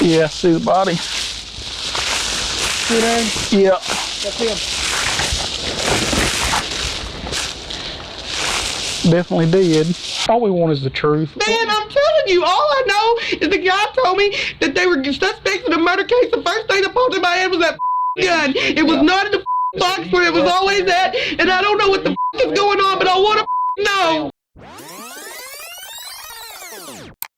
Yeah, see the body. See there? Yeah. That's him. Definitely did. All we want is the truth. Man, I'm telling you, all I know is the guy told me that they were suspects in a murder case. The first thing that popped in my head was that gun. It was not in the box where it was always at, and I don't know what the is going on, but I want to know.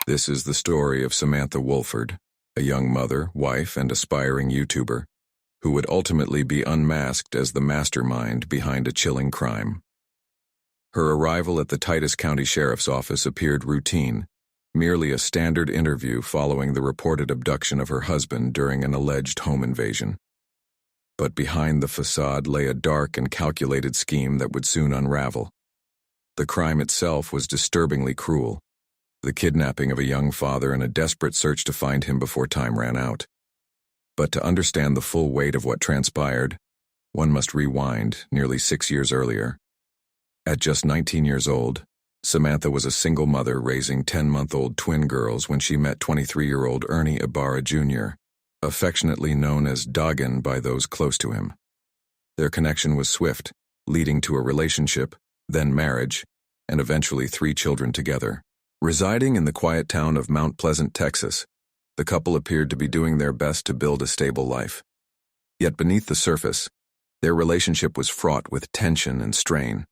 This is the story of Samantha Wolford, a young mother, wife, and aspiring YouTuber, who would ultimately be unmasked as the mastermind behind a chilling crime. Her arrival at the Titus County Sheriff's Office appeared routine, merely a standard interview following the reported abduction of her husband during an alleged home invasion. But behind the facade lay a dark and calculated scheme that would soon unravel. The crime itself was disturbingly cruel, the kidnapping of a young father and a desperate search to find him before time ran out. But to understand the full weight of what transpired, one must rewind nearly 6 years earlier. At just 19 years old, Samantha was a single mother raising 10-month-old twin girls when she met 23-year-old Ernie Ibarra Jr., affectionately known as Dogen by those close to him. Their connection was swift, leading to a relationship, then marriage, and eventually 3 children together. Residing in the quiet town of Mount Pleasant, Texas, the couple appeared to be doing their best to build a stable life. Yet beneath the surface, their relationship was fraught with tension and strain.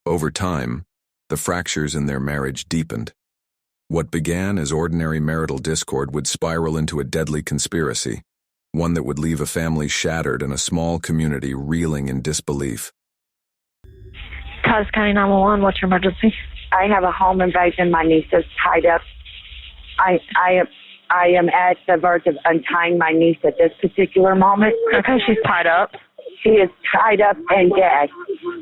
Over time, the fractures in their marriage deepened. What began as ordinary marital discord would spiral into a deadly conspiracy, one that would leave a family shattered and a small community reeling in disbelief. Titus County 911, what's your emergency? I have a home invasion. My niece is tied up. I am at the verge of untying my niece at this particular moment. Okay, she's tied up. She is tied up and gagged.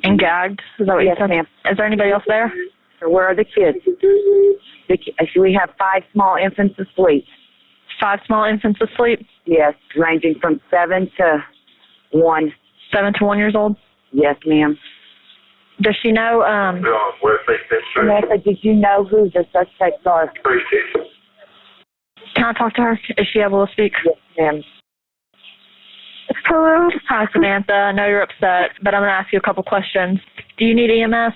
And gagged? Is that what Yes, you said? ma'am. Is there anybody else there? Where are the kids? We have 5 small infants asleep. 5 small infants asleep? Yes, ranging from 7 to 1. 7 to 1 years old? Yes, ma'am. Does she know, Samantha, did you know who the suspects are? can I talk to her? Is she able to speak? Yes, ma'am. Hello? Hi, Samantha. I know you're upset, but I'm going to ask you a couple questions. Do you need EMS?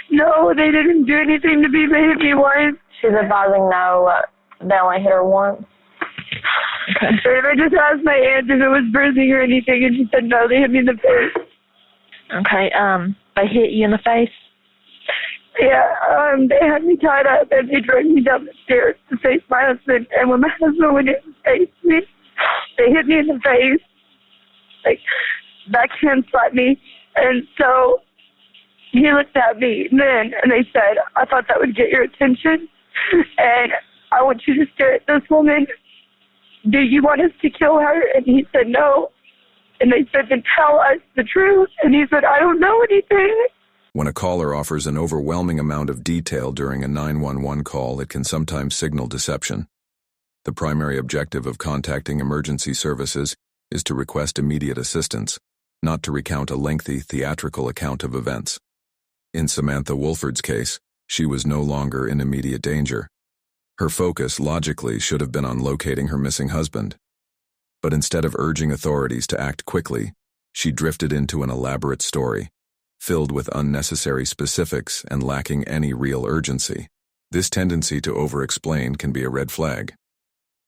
No, they didn't do anything to me. They hit me once. She's advising no, they only hit her once. Okay. And I just asked my aunt if it was bruising or anything, and she said no, they hit me in the face. Okay, they hit you in the face? Yeah, they had me tied up, and they dragged me down the stairs to face my husband. And when my husband went in to face me, they hit me in the face, like, backhand slapped me. And so he looked at me then, and they said, I thought that would get your attention, and I want you to stare at this woman. Do you want us to kill her? And he said, no. And they said, then tell us the truth. And he said, I don't know anything. When a caller offers an overwhelming amount of detail during a 911 call, it can sometimes signal deception. The primary objective of contacting emergency services is to request immediate assistance, not to recount a lengthy theatrical account of events. In Samantha Wolford's case, she was no longer in immediate danger. Her focus, logically, should have been on locating her missing husband. But instead of urging authorities to act quickly, she drifted into an elaborate story, filled with unnecessary specifics and lacking any real urgency. This tendency to over-explain can be a red flag.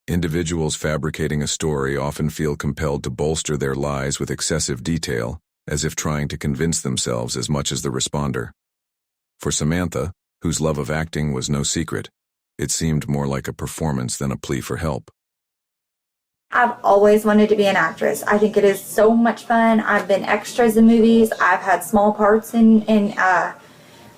Individuals fabricating a story often feel compelled to bolster their lies with excessive detail, as if trying to convince themselves as much as the responder. For Samantha, whose love of acting was no secret, it seemed more like a performance than a plea for help. I've always wanted to be an actress. I think it is so much fun. I've been extras in movies. I've had small parts in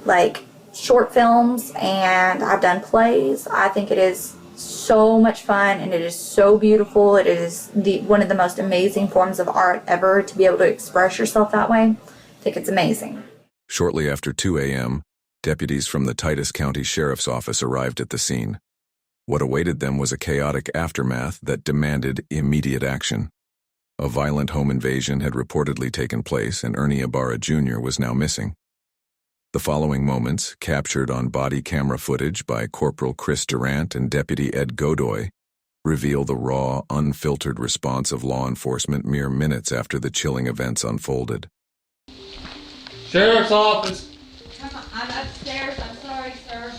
like short films, and I've done plays. I think it is so much fun, and it is so beautiful. It is one of the most amazing forms of art ever, to be able to express yourself that way. I think it's amazing. Shortly after 2 a.m., deputies from the Titus County Sheriff's Office arrived at the scene. What awaited them was a chaotic aftermath that demanded immediate action. A violent home invasion had reportedly taken place, and Ernie Ibarra Jr. was now missing. The following moments, captured on body camera footage by Corporal Chris Durant and Deputy Ed Godoy, reveal the raw, unfiltered response of law enforcement mere minutes after the chilling events unfolded. Sheriff's office. Come on, I'm upstairs. I'm sorry, sir.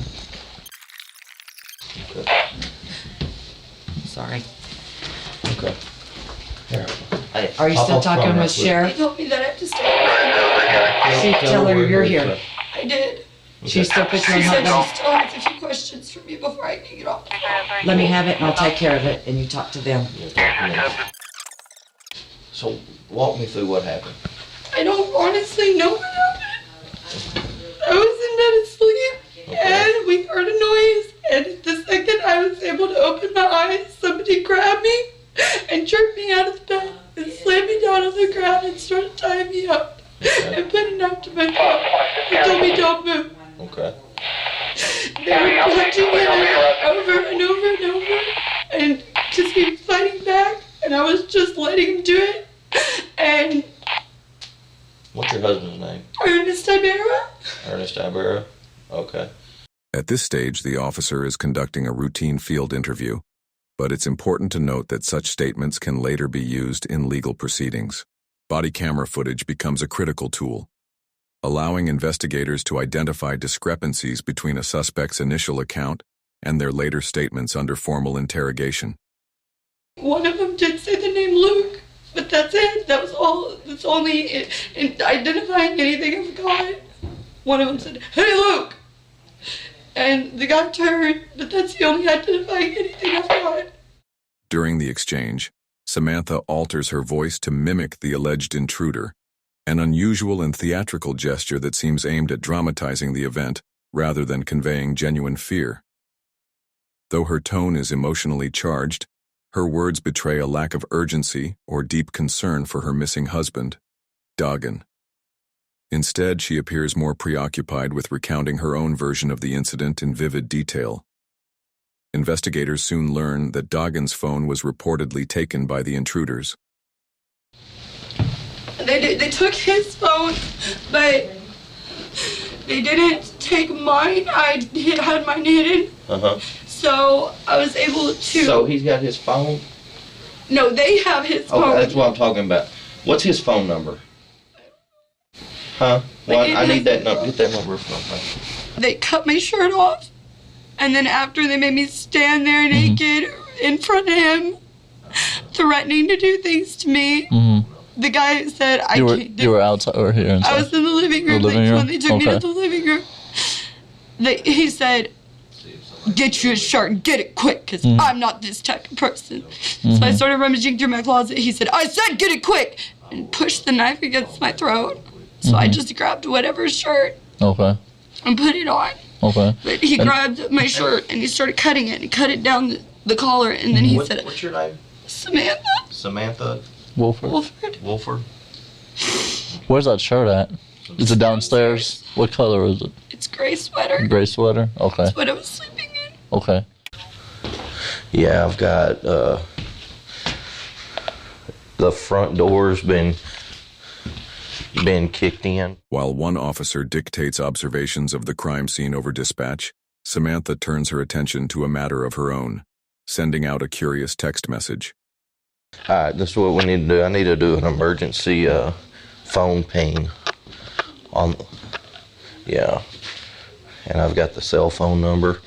Sorry. Okay. Here. Hey, are you still talking with Sheriff? He told me that I have to stay. Tell her you're here. I did. She still puts you on She said hold. she still has a few questions for me before I can get off. Let me have it and I'll take care of it, and you talk to them. So, walk me through what happened. I don't honestly know what happened. I was in bed asleep, and we heard a noise, and the second I was able to open my eyes, somebody grabbed me and jerked me out of the bed and slammed me down on the ground and started tying me up and put a knife to my throat and told me don't move. Okay. They were punching him over and over and over, and because he was fighting back, and I was just letting him do it. And What's your husband's name? Ernest Ibarra. Ernest Ibarra? Okay. At this stage, the officer is conducting a routine field interview, but it's important to note that such statements can later be used in legal proceedings. Body camera footage becomes a critical tool, allowing investigators to identify discrepancies between a suspect's initial account and their later statements under formal interrogation. One of them did say the name Luke, but that's it. That was all. That's only in identifying anything of God. One of them said, "Hey, Luke," and the guy turned, but that's the only identifying anything of God. During the exchange, Samantha alters her voice to mimic the alleged intruder, an unusual and theatrical gesture that seems aimed at dramatizing the event rather than conveying genuine fear. Though her tone is emotionally charged, her words betray a lack of urgency or deep concern for her missing husband, Dogen. Instead, she appears more preoccupied with recounting her own version of the incident in vivid detail. Investigators soon learn that Dogen's phone was reportedly taken by the intruders. They took his phone, but they didn't take mine. I had mine hidden. Uh-huh. So I was able to... So he's got his phone? No, they have his phone. Okay, that's what I'm talking about. What's his phone number? Huh? Well, I need that number. Get that number from me. They cut my shirt off, and then after they made me stand there naked in front of him, threatening to do things to me. The guy said, I can't do it. You were outside or here inside? I was in the living room. When they took me to the living room, he said, "Get you a shirt and get it quick, because I'm not this type of person." So I started rummaging through my closet. He said, "I said get it quick," and pushed the knife against my throat. So I just grabbed whatever shirt and put it on. But he grabbed my shirt and he started cutting it. He cut it down the collar, and then he said, "What's your name?" Samantha. Samantha Wolford. Wolford. Where's that shirt at? Is it downstairs? What color is it? It's gray sweater. Gray sweater? Okay. That's what I was sleeping in. Okay. Yeah, I've got the front door's been kicked in. While one officer dictates observations of the crime scene over dispatch, Samantha turns her attention to a matter of her own, sending out a curious text message. Alright, this is what we need to do. I need to do an emergency phone ping yeah. And I've got the cell phone number.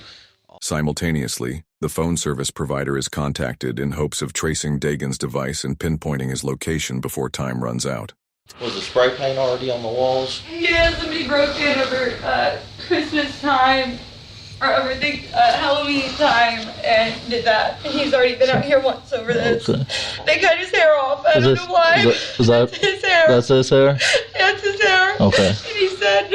Simultaneously, the phone service provider is contacted in hopes of tracing Dogen's device and pinpointing his location before time runs out. Was the spray paint already on the walls? Yeah, somebody broke in over Christmas time, or over Halloween time, and did that. And he's already been out here once over this. Okay. They cut his hair off. I don't know why. Is that his hair? That's his hair? That's his hair. Okay. And he said...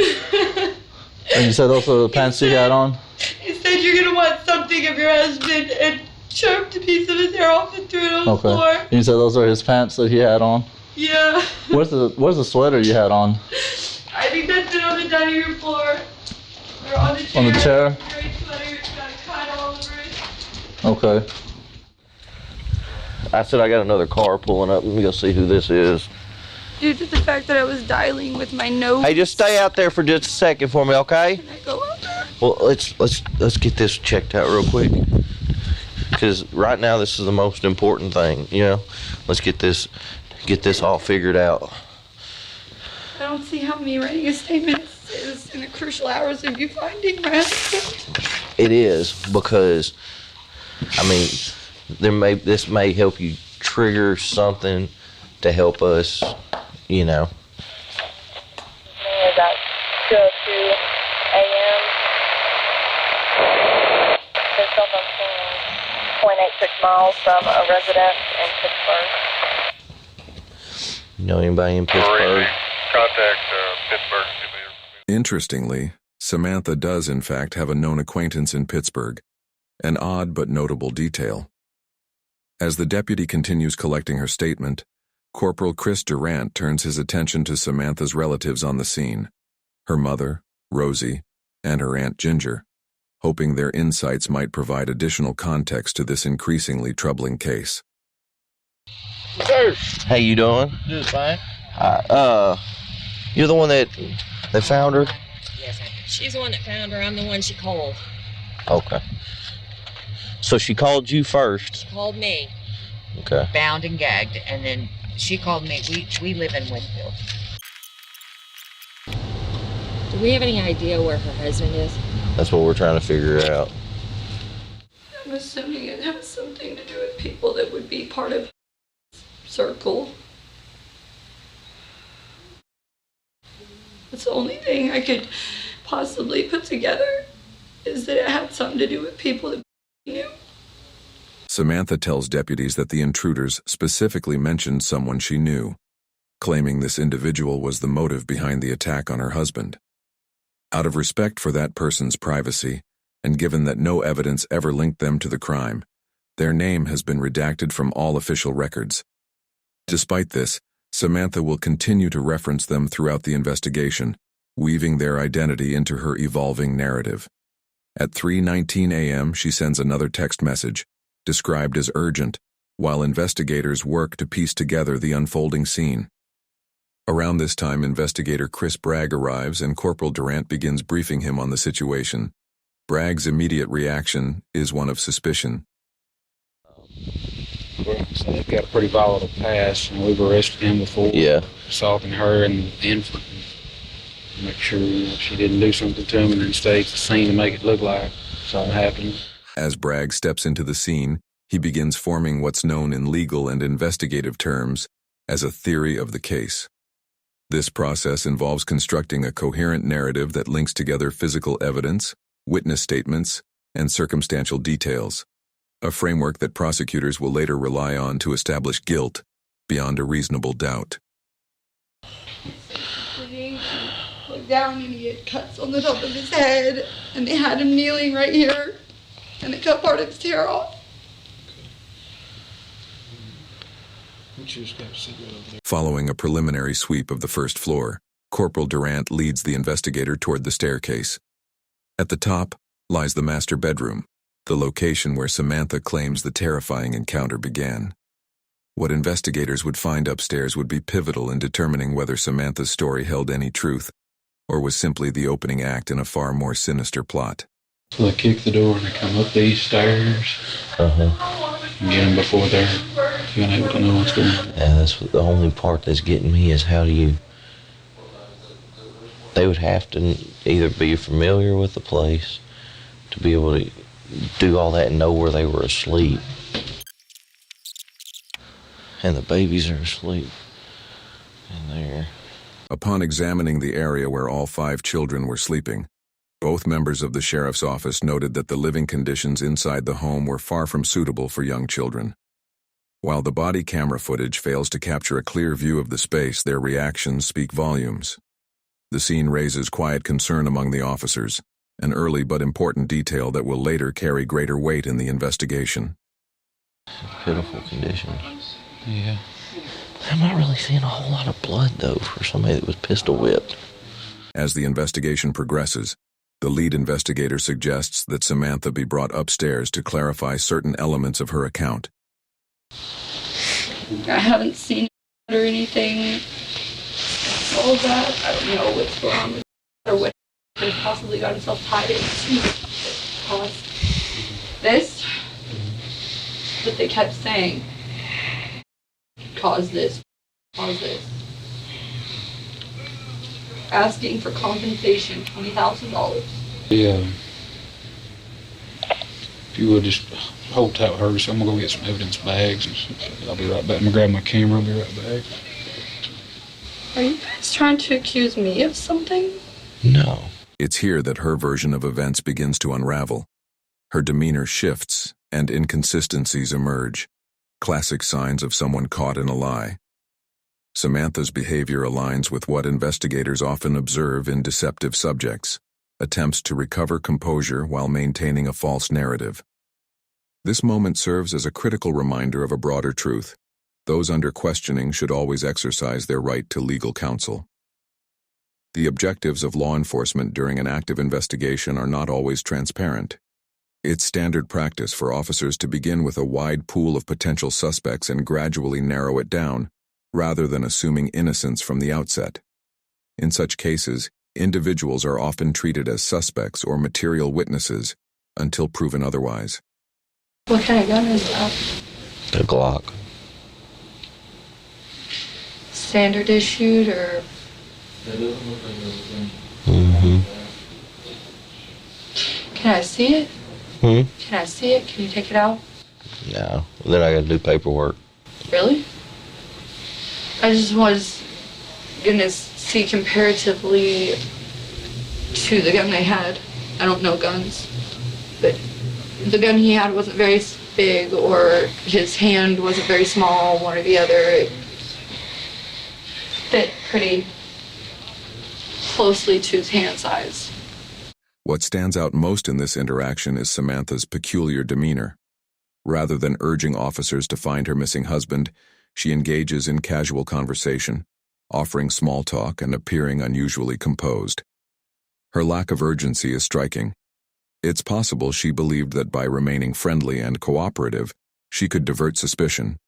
And you said also the pants he had on? He said you're going to want something of your husband, and choked a piece of his hair off and threw it on the floor. And you said those are his pants that he had on? Yeah. Where's the sweater you had on? I think that's it on the dining room floor. Or on the chair. On the chair? Gray sweater, it's got a cut all over it. Okay. I said I got another car pulling up. Let me go see who this is. Due to the fact that I was dialing with my nose. Hey, just stay out there for just a second for me, okay? Can I go out there? Well, let's get this checked out real quick. because right now this is the most important thing. You know, let's get this all figured out. I don't see how me writing a statement is in the crucial hours of you finding my husband. It is, because I mean, this may help you trigger something to help us, you know. Is at 2:02 a.m. His cell phone ping 0.86 miles from a residence in Pittsburgh. You know anybody in Pittsburgh? Contact Pittsburgh. Interestingly, Samantha does in fact have a known acquaintance in Pittsburgh, an odd but notable detail. As the deputy continues collecting her statement, Corporal Chris Durant turns his attention to Samantha's relatives on the scene, her mother, Rosie, and her Aunt Ginger, hoping their insights might provide additional context to this increasingly troubling case. Sir. How you doing? Just fine. You're the one that found her? Yes, she's the one that found her. I'm the one she called. Okay. So she called you first? She called me. Okay. Bound and gagged, and then she called me. We live in Winfield. Do we have any idea where her husband is? That's what we're trying to figure out. I'm assuming it has something to do with people that would be part of circle. That's the only thing I could possibly put together, is that it had something to do with people that knew. Samantha tells deputies that the intruders specifically mentioned someone she knew, claiming this individual was the motive behind the attack on her husband. Out of respect for that person's privacy, and given that no evidence ever linked them to the crime, their name has been redacted from all official records. Despite this, Samantha will continue to reference them throughout the investigation, weaving their identity into her evolving narrative. At 3:19 a.m., she sends another text message, described as urgent, while investigators work to piece together the unfolding scene. Around this time, investigator Chris Bragg arrives and Corporal Durant begins briefing him on the situation. Bragg's immediate reaction is one of suspicion. So they've got a pretty volatile past, and we've arrested him before. Yeah. Assaulting her and the infant. Make sure she didn't do something to him and then stage the scene to make it look like something happened. As Bragg steps into the scene, he begins forming what's known in legal and investigative terms as a theory of the case. This process involves constructing a coherent narrative that links together physical evidence, witness statements, and circumstantial details, a framework that prosecutors will later rely on to establish guilt beyond a reasonable doubt. He looked down and he had cuts on the top of his head, and they had him kneeling right here, and they cut part of his hair off. Following a preliminary sweep of the first floor, Corporal Durant leads the investigator toward the staircase. At the top lies the master bedroom, the location where Samantha claims the terrifying encounter began. What investigators would find upstairs would be pivotal in determining whether Samantha's story held any truth, or was simply the opening act in a far more sinister plot. So they kick the door and they come up these stairs and get them before they're able to know what's going on. Yeah, that's the only part that's getting me is how do you... They would have to either be familiar with the place to be able to do all that and know where they were asleep. And the babies are asleep in there. Upon examining the area where all 5 children were sleeping, both members of the sheriff's office noted that the living conditions inside the home were far from suitable for young children. While the body camera footage fails to capture a clear view of the space, their reactions speak volumes. The scene raises quiet concern among the officers, an early but important detail that will later carry greater weight in the investigation. Pitiful conditions. Yeah. I'm not really seeing a whole lot of blood, though, for somebody that was pistol whipped. As the investigation progresses, the lead investigator suggests that Samantha be brought upstairs to clarify certain elements of her account. I haven't seen it or anything. All of that, I don't know what's going on with it or what could have possibly got himself tied into caused this. But they kept saying, cause this, asking for compensation, $20,000. Yeah. If you would just hold tight with her, so I'm gonna go get some evidence bags and I'll be right back. I'm gonna grab my camera, I'll be right back. Are you guys trying to accuse me of something? No. It's here that her version of events begins to unravel. Her demeanor shifts and inconsistencies emerge, classic signs of someone caught in a lie. Samantha's behavior aligns with what investigators often observe in deceptive subjects, attempts to recover composure while maintaining a false narrative. This moment serves as a critical reminder of a broader truth. Those under questioning should always exercise their right to legal counsel. The objectives of law enforcement during an active investigation are not always transparent. It's standard practice for officers to begin with a wide pool of potential suspects and gradually narrow it down, rather than assuming innocence from the outset. In such cases, individuals are often treated as suspects or material witnesses until proven otherwise. What kind of gun is that? The Glock. Standard issued or? Mm-hmm. Can I see it? Hmm? Can I see it? Can you take it out? No. Then I gotta do paperwork. Really? I just was gonna see comparatively to the gun they had. I don't know guns, but the gun he had wasn't very big, or his hand wasn't very small, one or the other. It fit pretty closely to his hand size. What stands out most in this interaction is Samantha's peculiar demeanor. Rather than urging officers to find her missing husband, she engages in casual conversation, offering small talk and appearing unusually composed. Her lack of urgency is striking. It's possible she believed that by remaining friendly and cooperative, she could divert suspicion,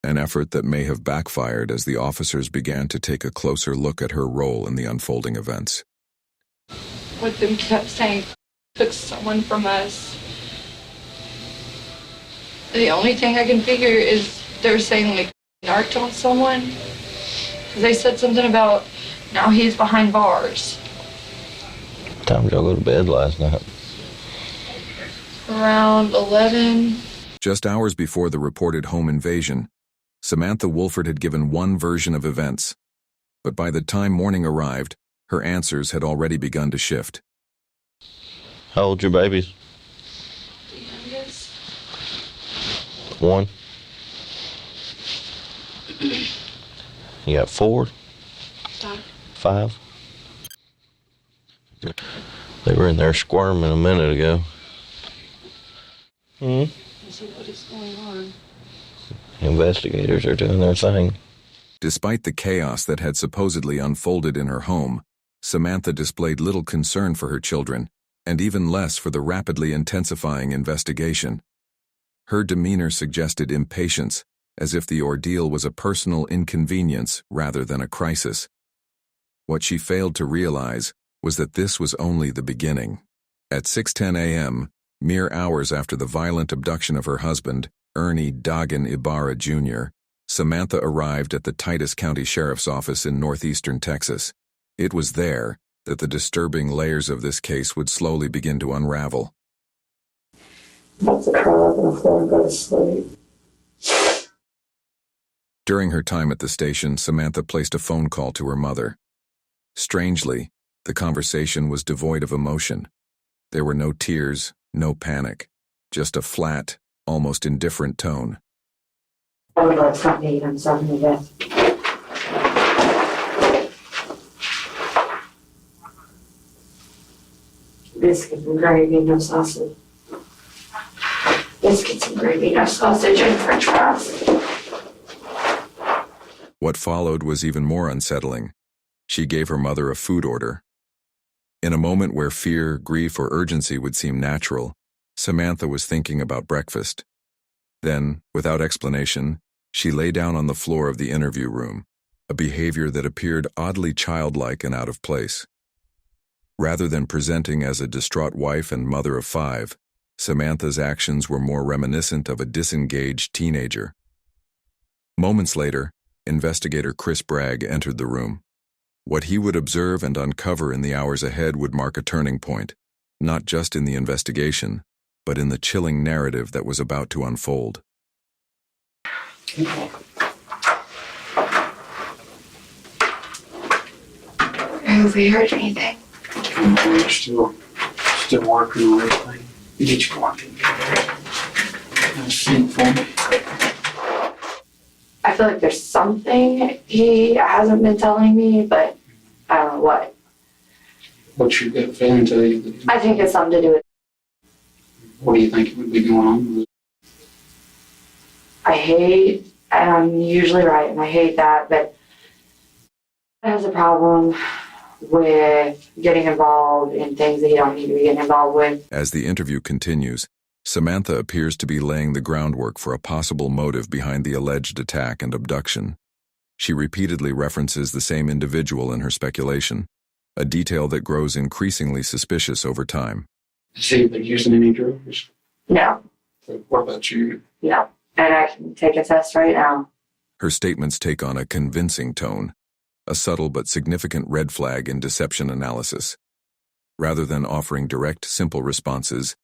an effort that may have backfired as the officers began to take a closer look at her role in the unfolding events. What them kept saying, took someone from us. The only thing I can figure is they're saying like narked on someone. They said something about now he's behind bars. What time did y'all go to bed last night? Around 11. Just hours before the reported home invasion, Samantha Wolford had given one version of events. But by the time morning arrived, her answers had already begun to shift. How old your babies? The youngest. One. You got four? Five? They were in there squirming a minute ago. Hmm? What is going on? Investigators are doing their thing. Despite the chaos that had supposedly unfolded in her home, Samantha displayed little concern for her children, and even less for the rapidly intensifying investigation. Her demeanor suggested impatience, as if the ordeal was a personal inconvenience rather than a crisis. What she failed to realize was that this was only the beginning. At 6:10 a.m., mere hours after the violent abduction of her husband, Ernie Dogen Ibarra Jr., Samantha arrived at the Titus County Sheriff's Office in northeastern Texas. It was there that the disturbing layers of this case would slowly begin to unravel. About to curl up on the floor and go to sleep. During her time at the station, Samantha placed a phone call to her mother. Strangely, the conversation was devoid of emotion. There were no tears, no panic, just a flat, almost indifferent tone. I would like something to eat. I'm starving to death. Biscuits and gravy, no sausage. Biscuits and gravy, no sausage, and french fries. What followed was even more unsettling. She gave her mother a food order. In a moment where fear, grief, or urgency would seem natural, Samantha was thinking about breakfast. Then, without explanation, she lay down on the floor of the interview room, a behavior that appeared oddly childlike and out of place. Rather than presenting as a distraught wife and mother of 5, Samantha's actions were more reminiscent of a disengaged teenager. Moments later, investigator Chris Bragg entered the room. What he would observe and uncover in the hours ahead would mark a turning point, not just in the investigation, but in the chilling narrative that was about to unfold. Have we heard anything? We're still working on everything. You get your walking. Sing for me. I feel like there's something he hasn't been telling me, but I don't know what. What's your gut feeling tell you? I think it's something to do with. What do you think would be going on with it? I hate, and I'm usually right, and I hate that, but he has a problem with getting involved in things that he don't need to be getting involved with. As the interview continues, Samantha appears to be laying the groundwork for a possible motive behind the alleged attack and abduction. She repeatedly references the same individual in her speculation, a detail that grows increasingly suspicious over time. Has he been using any drugs? No. What about you? No. And I can take a test right now. Her statements take on a convincing tone, a subtle but significant red flag in deception analysis. Rather than offering direct, simple responses,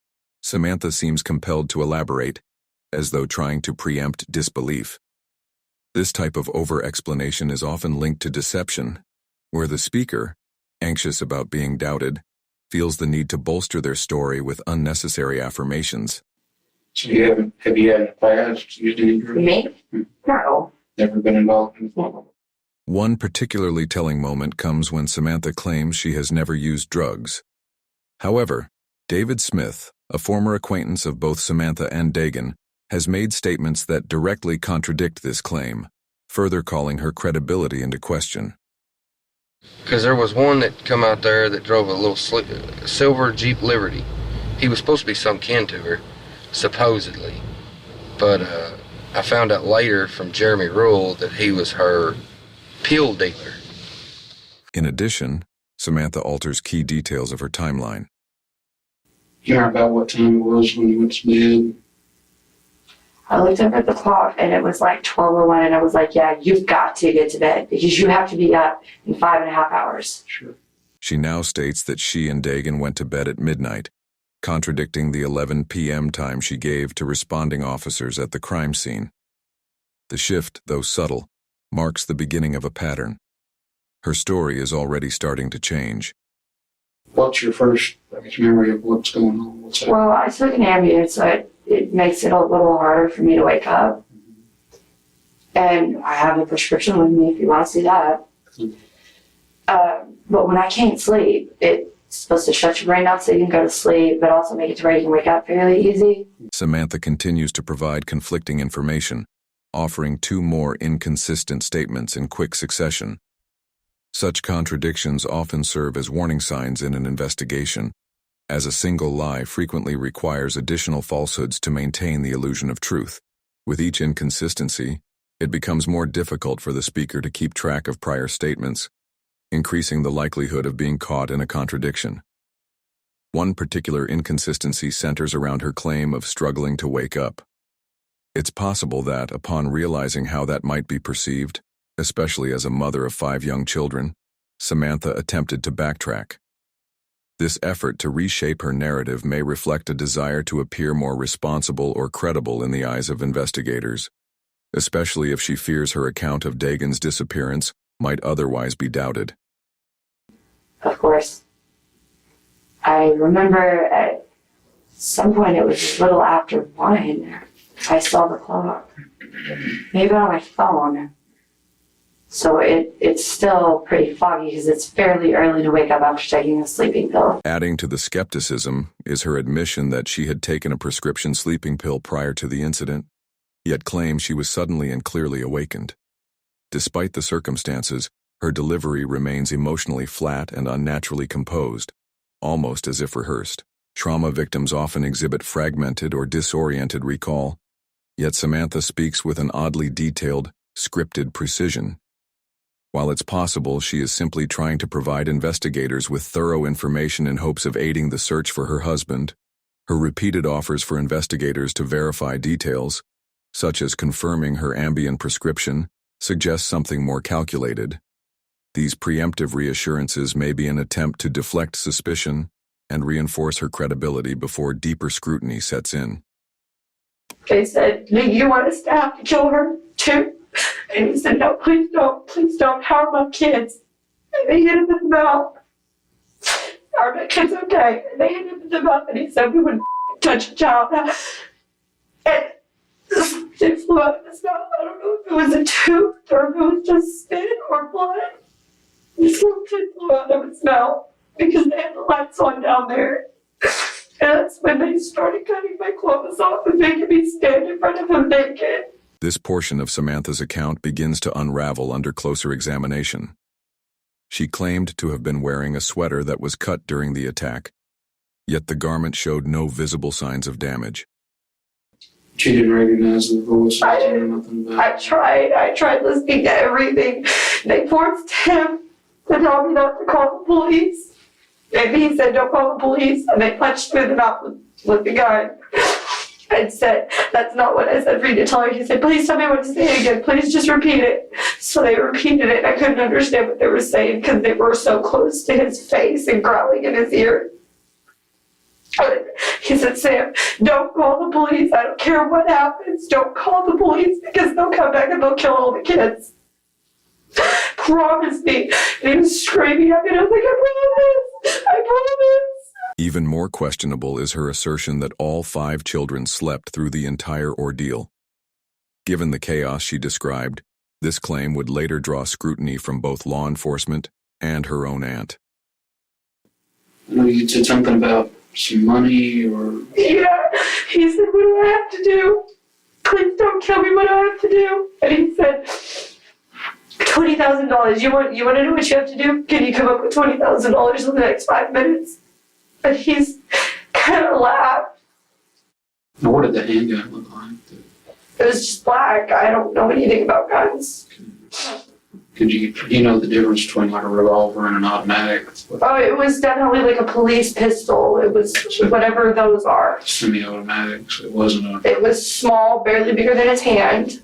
Samantha seems compelled to elaborate, as though trying to preempt disbelief. This type of over-explanation is often linked to deception, where the speaker, anxious about being doubted, feels the need to bolster their story with unnecessary affirmations. So have you had in the past used any drugs? Me? No. Never been involved in it? One particularly telling moment comes when Samantha claims she has never used drugs. However, David Smith, a former acquaintance of both Samantha and Dogen, has made statements that directly contradict this claim, further calling her credibility into question. Because there was one that come out there that drove a little silver Jeep Liberty. He was supposed to be some kin to her, supposedly. But I found out later from Jeremy Rule that he was her pill dealer. In addition, Samantha alters key details of her timeline. You remember about what time it was when you went to bed? I looked up at the clock and it was like 12:01 and I was like, yeah, you've got to get to bed because you have to be up in 5.5 hours. Sure. She now states that she and Dogen went to bed at midnight, contradicting the 11 p.m. time she gave to responding officers at the crime scene. The shift, though subtle, marks the beginning of a pattern. Her story is already starting to change. What's your first memory of what's going on? What's happening? Well, I took an Ambien, so it makes it a little harder for me to wake up. And I have a prescription with me if you want to see that. But when I can't sleep, it's supposed to shut your brain down so you can go to sleep, but also make it to where you can wake up fairly easy. Samantha continues to provide conflicting information, offering two more inconsistent statements in quick succession. Such contradictions often serve as warning signs in an investigation, as a single lie frequently requires additional falsehoods to maintain the illusion of truth. With each inconsistency, it becomes more difficult for the speaker to keep track of prior statements, increasing the likelihood of being caught in a contradiction. One particular inconsistency centers around her claim of struggling to wake up. It's possible that, upon realizing how that might be perceived, especially as a mother of 5 young children, Samantha attempted to backtrack. This effort to reshape her narrative may reflect a desire to appear more responsible or credible in the eyes of investigators, especially if she fears her account of Dogen's disappearance might otherwise be doubted. Of course. I remember at some point it was a little after 1, I saw the clock. Maybe on my phone. So it's still pretty foggy because it's fairly early to wake up after taking a sleeping pill. Adding to the skepticism is her admission that she had taken a prescription sleeping pill prior to the incident, yet claims she was suddenly and clearly awakened. Despite the circumstances, her delivery remains emotionally flat and unnaturally composed, almost as if rehearsed. Trauma victims often exhibit fragmented or disoriented recall, yet Samantha speaks with an oddly detailed, scripted precision. While it's possible she is simply trying to provide investigators with thorough information in hopes of aiding the search for her husband, Her repeated offers for investigators to verify details, such as confirming her Ambien prescription, suggest something more calculated. These preemptive reassurances may be an attempt to deflect suspicion and reinforce her credibility before deeper scrutiny sets in. They said, do you want us to have to kill her too? And he said, no, please don't harm my kids. And they hit him in the mouth. Our kid's okay. And they hit him in the mouth and he said we wouldn't touch a child. And it flew out of his mouth. I don't know if it was a tooth or if it was just spit or blood. This little kid flew out of his mouth because they had the lights on down there. And that's when they started cutting my clothes off and making me stand in front of him naked. This portion of Samantha's account begins to unravel under closer examination. She claimed to have been wearing a sweater that was cut during the attack, yet the garment showed no visible signs of damage. She didn't recognize the voice or nothing about it. I tried listening to everything. They forced him to tell me not to call the police. And he said, don't call the police. And they punched me in the mouth with the gun. And said, that's not what I said for you to tell her. He said, please tell me what to say again. Please just repeat it. So they repeated it. I couldn't understand what they were saying because they were so close to his face and growling in his ear. He said, Sam, don't call the police. I don't care what happens. Don't call the police because they'll come back and they'll kill all the kids. Promise me. And he was screaming at me and I was like, I promise. Even more questionable is her assertion that all 5 children slept through the entire ordeal. Given the chaos she described, this claim would later draw scrutiny from both law enforcement and her own aunt. I know you said something about some money or... Yeah, he said, what do I have to do? Please don't kill me, what do I have to do? And he said, $20,000. You want to know what you have to do? Can you come up with $20,000 in the next 5 minutes? And he's kind of laughed. Now, what did the handgun look like? It was just black. I don't know anything about guns. Do you know the difference between like a revolver and an automatic? Oh, it was definitely like a police pistol. It was whatever those are. Semi-automatics. It wasn't a... It was small, barely bigger than his hand.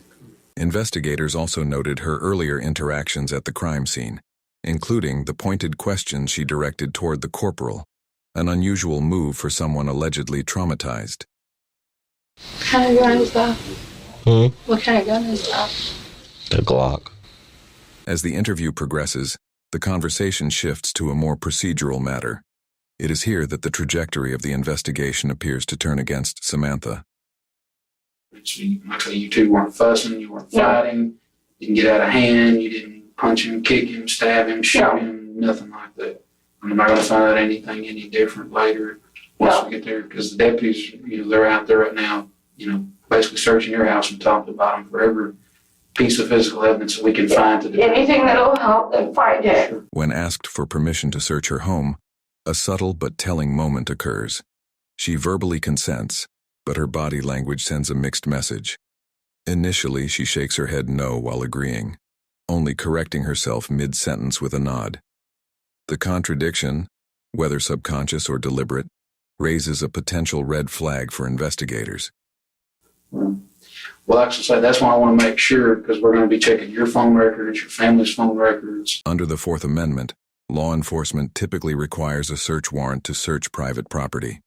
Investigators also noted her earlier interactions at the crime scene, including the pointed questions she directed toward the corporal, an unusual move for someone allegedly traumatized. What kind of gun is that? What kind of gun is that? The Glock. As the interview progresses, the conversation shifts to a more procedural matter. It is here that the trajectory of the investigation appears to turn against Samantha. You two weren't fussing, you weren't fighting, you didn't get out of hand, you didn't punch him, kick him, stab him, shoot him, nothing like that. I'm not going to find out anything any different later once we get there, because the deputies, they're out there right now, basically searching your house from top to bottom for every piece of physical evidence that we can find to do. Anything that'll help them find it. When asked for permission to search her home, a subtle but telling moment occurs. She verbally consents, but her body language sends a mixed message. Initially, she shakes her head no while agreeing, only correcting herself mid-sentence with a nod. The contradiction, whether subconscious or deliberate, raises a potential red flag for investigators. Well, actually, that's why I want to make sure, because we're going to be checking your phone records, your family's phone records. Under the Fourth Amendment, law enforcement typically requires a search warrant to search private property.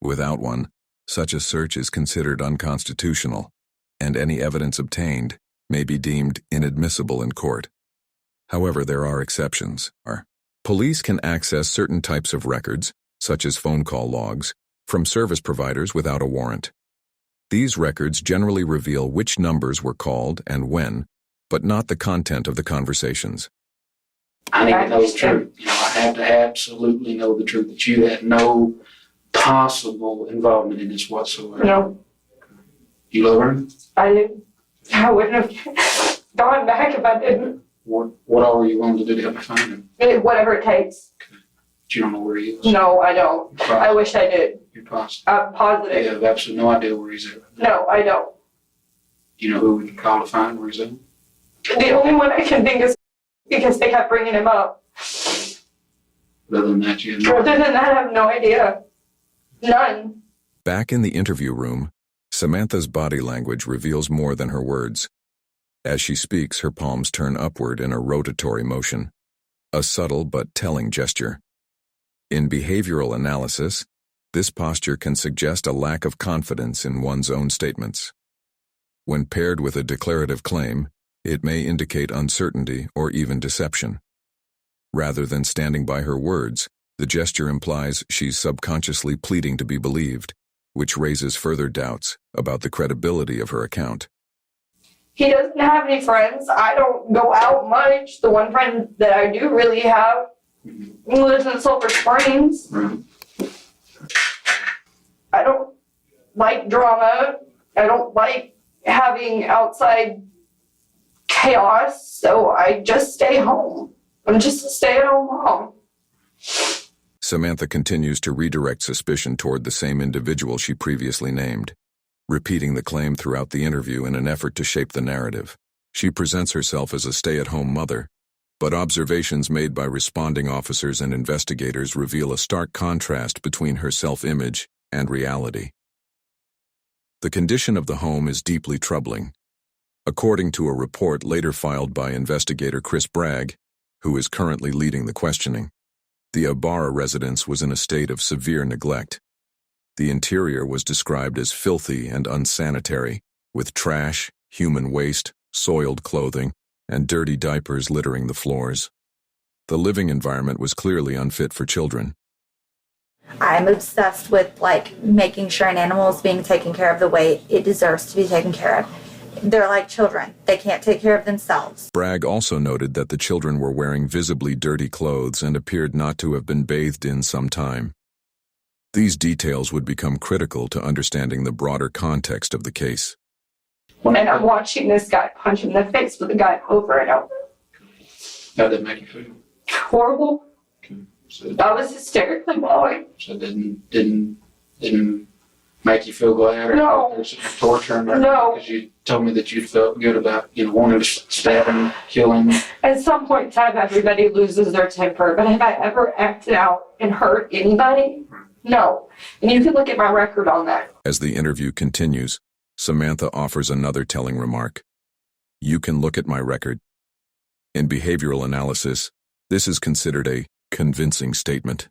Without one, such a search is considered unconstitutional, and any evidence obtained may be deemed inadmissible in court. However, there are exceptions. Police can access certain types of records, such as phone call logs, from service providers without a warrant. These records generally reveal which numbers were called and when, but not the content of the conversations. I need to know the truth. I have to absolutely know the truth, that you had no possible involvement in this whatsoever. No. You love her? I didn't. I wouldn't have gone back if I didn't. What all are you willing to do to help me find him? Whatever it takes. But you don't know where he is? No, I don't. I wish I did. You're positive? I'm positive. You have absolutely no idea where he's at. No, I don't. Do you know who we can call to find where he's at? The only one I can think is because they kept bringing him up. Other than that, you have no Other than that, I have no idea. None. Back in the interview room, Samantha's body language reveals more than her words. As she speaks, her palms turn upward in a rotatory motion, a subtle but telling gesture. In behavioral analysis, this posture can suggest a lack of confidence in one's own statements. When paired with a declarative claim, it may indicate uncertainty or even deception. Rather than standing by her words, the gesture implies she's subconsciously pleading to be believed, which raises further doubts about the credibility of her account. He doesn't have any friends. I don't go out much. The one friend that I do really have lives in Sulphur Springs. I don't like drama. I don't like having outside chaos, so I just stay home. I'm just a stay-at-home mom. Samantha continues to redirect suspicion toward the same individual she previously named, repeating the claim throughout the interview in an effort to shape the narrative. She presents herself as a stay-at-home mother, but observations made by responding officers and investigators reveal a stark contrast between her self-image and reality. The condition of the home is deeply troubling. According to a report later filed by investigator Chris Bragg, who is currently leading the questioning, the Ibarra residence was in a state of severe neglect. The interior was described as filthy and unsanitary, with trash, human waste, soiled clothing, and dirty diapers littering the floors. The living environment was clearly unfit for children. I'm obsessed with making sure an animal is being taken care of the way it deserves to be taken care of. They're like children. They can't take care of themselves. Bragg also noted that the children were wearing visibly dirty clothes and appeared not to have been bathed in some time. These details would become critical to understanding the broader context of the case. And I'm watching this guy punch him in the face with a guy over and over. How did that make you feel? Horrible. So, I was hysterically bawling. so didn't make you feel glad or No. there's some torture? No. Because you told me that you felt good about, wanting to stab him, kill him. At some point in time, everybody loses their temper. But have I ever acted out and hurt anybody? No. And you can look at my record on that. As the interview continues, Samantha offers another telling remark. You can look at my record. In behavioral analysis, this is considered a convincing statement,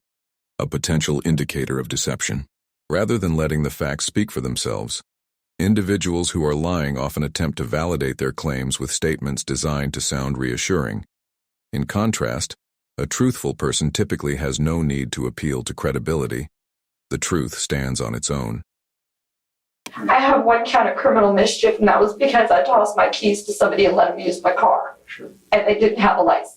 a potential indicator of deception. Rather than letting the facts speak for themselves, individuals who are lying often attempt to validate their claims with statements designed to sound reassuring. In contrast, a truthful person typically has no need to appeal to credibility. The truth stands on its own. I have one count of criminal mischief, and that was because I tossed my keys to somebody and let them use my car. Sure. And they didn't have a license.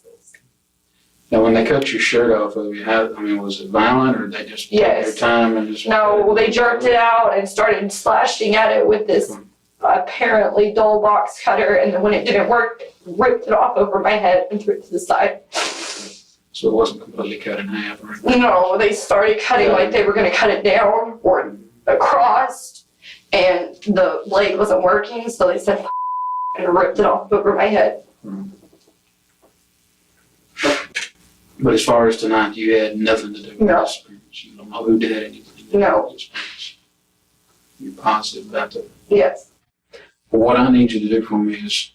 Now, when they cut your shirt off of you, was it violent or did they just take Yes. their time and just... No, they jerked it out and started slashing at it with this apparently dull box cutter, and then when it didn't work, ripped it off over my head and threw it to the side. So it wasn't completely cut in half or anything? No, they started cutting like they were going to cut it down or across, and the blade wasn't working, so they said and ripped it off over my head. But as far as tonight, you had nothing to do with No. this experience. You don't know who did anything. No. You're positive about that? Yes. Well, what I need you to do for me is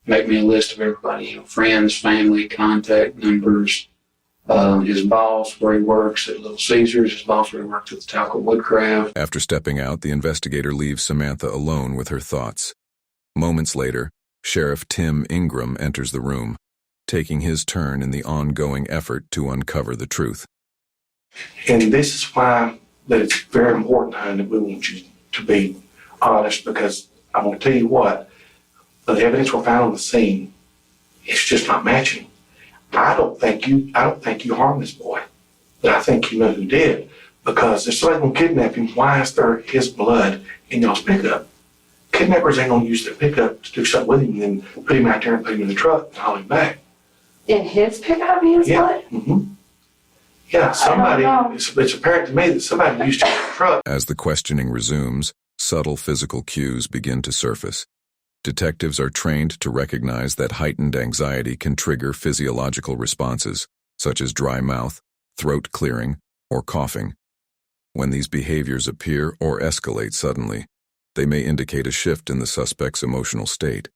make me a list of everybody, friends, family, contact numbers, his boss where he works at Little Caesars, his boss where he works at the Talcott Woodcraft. After stepping out, the investigator leaves Samantha alone with her thoughts. Moments later, Sheriff Tim Ingram enters the room, taking his turn in the ongoing effort to uncover the truth. And this is why that it's very important, honey, that we want you to be honest, because I'm going to tell you what, the evidence we found on the scene, it's just not matching. I don't think you harmed this boy, but I think you know who did, because if somebody's going to kidnap him, why is there his blood in y'all's pickup? Kidnappers ain't going to use their pickup to do something with him and then put him out there and put him in the truck and haul him back. In his pickup, his blood? Mm-hmm. Yeah, somebody, it's apparent to me that somebody used his truck. As the questioning resumes, subtle physical cues begin to surface. Detectives are trained to recognize that heightened anxiety can trigger physiological responses, such as dry mouth, throat clearing, or coughing. When these behaviors appear or escalate suddenly, they may indicate a shift in the suspect's emotional state.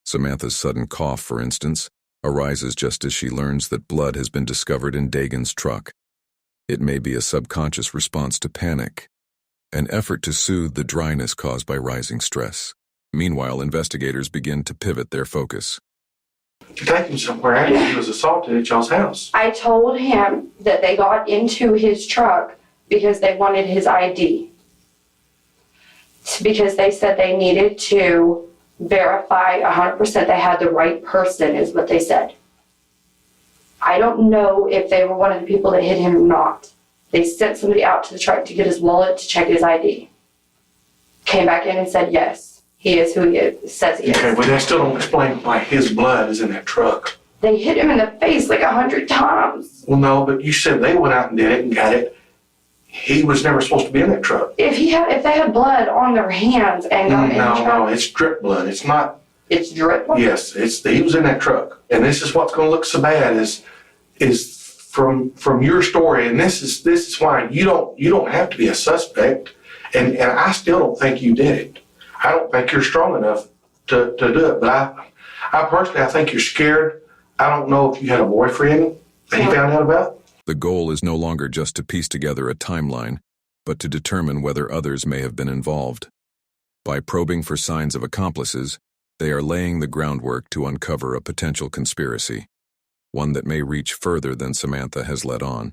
Samantha's sudden cough, for instance, arises just as she learns that blood has been discovered in Dogen's truck. It may be a subconscious response to panic, an effort to soothe the dryness caused by rising stress. Meanwhile, investigators begin to pivot their focus. To take him somewhere after he was assaulted at y'all's house. I told him that they got into his truck because they wanted his ID. Because they said they needed to verify 100% they had the right person, is what they said. I don't know if they were one of the people that hit him or not. They sent somebody out to the truck to get his wallet to check his ID. Came back in and said, yes, he is who says he is. Okay, but that still don't explain why his blood is in that truck. They hit him in the face like 100 times. Well, no, but you said they went out and did it and got it. He was never supposed to be in that truck. If they had blood on their hands and got in the truck. No, it's drip blood. It's not. It's drip blood? Yes, he was in that truck. And this is what's going to look so bad is from your story, and this is why you don't have to be a suspect, and I still don't think you did it. I don't think you're strong enough to do it. But I personally, I think you're scared. I don't know if you had a boyfriend that you found out about. The goal is no longer just to piece together a timeline, but to determine whether others may have been involved. By probing for signs of accomplices, they are laying the groundwork to uncover a potential conspiracy, one that may reach further than Samantha has let on.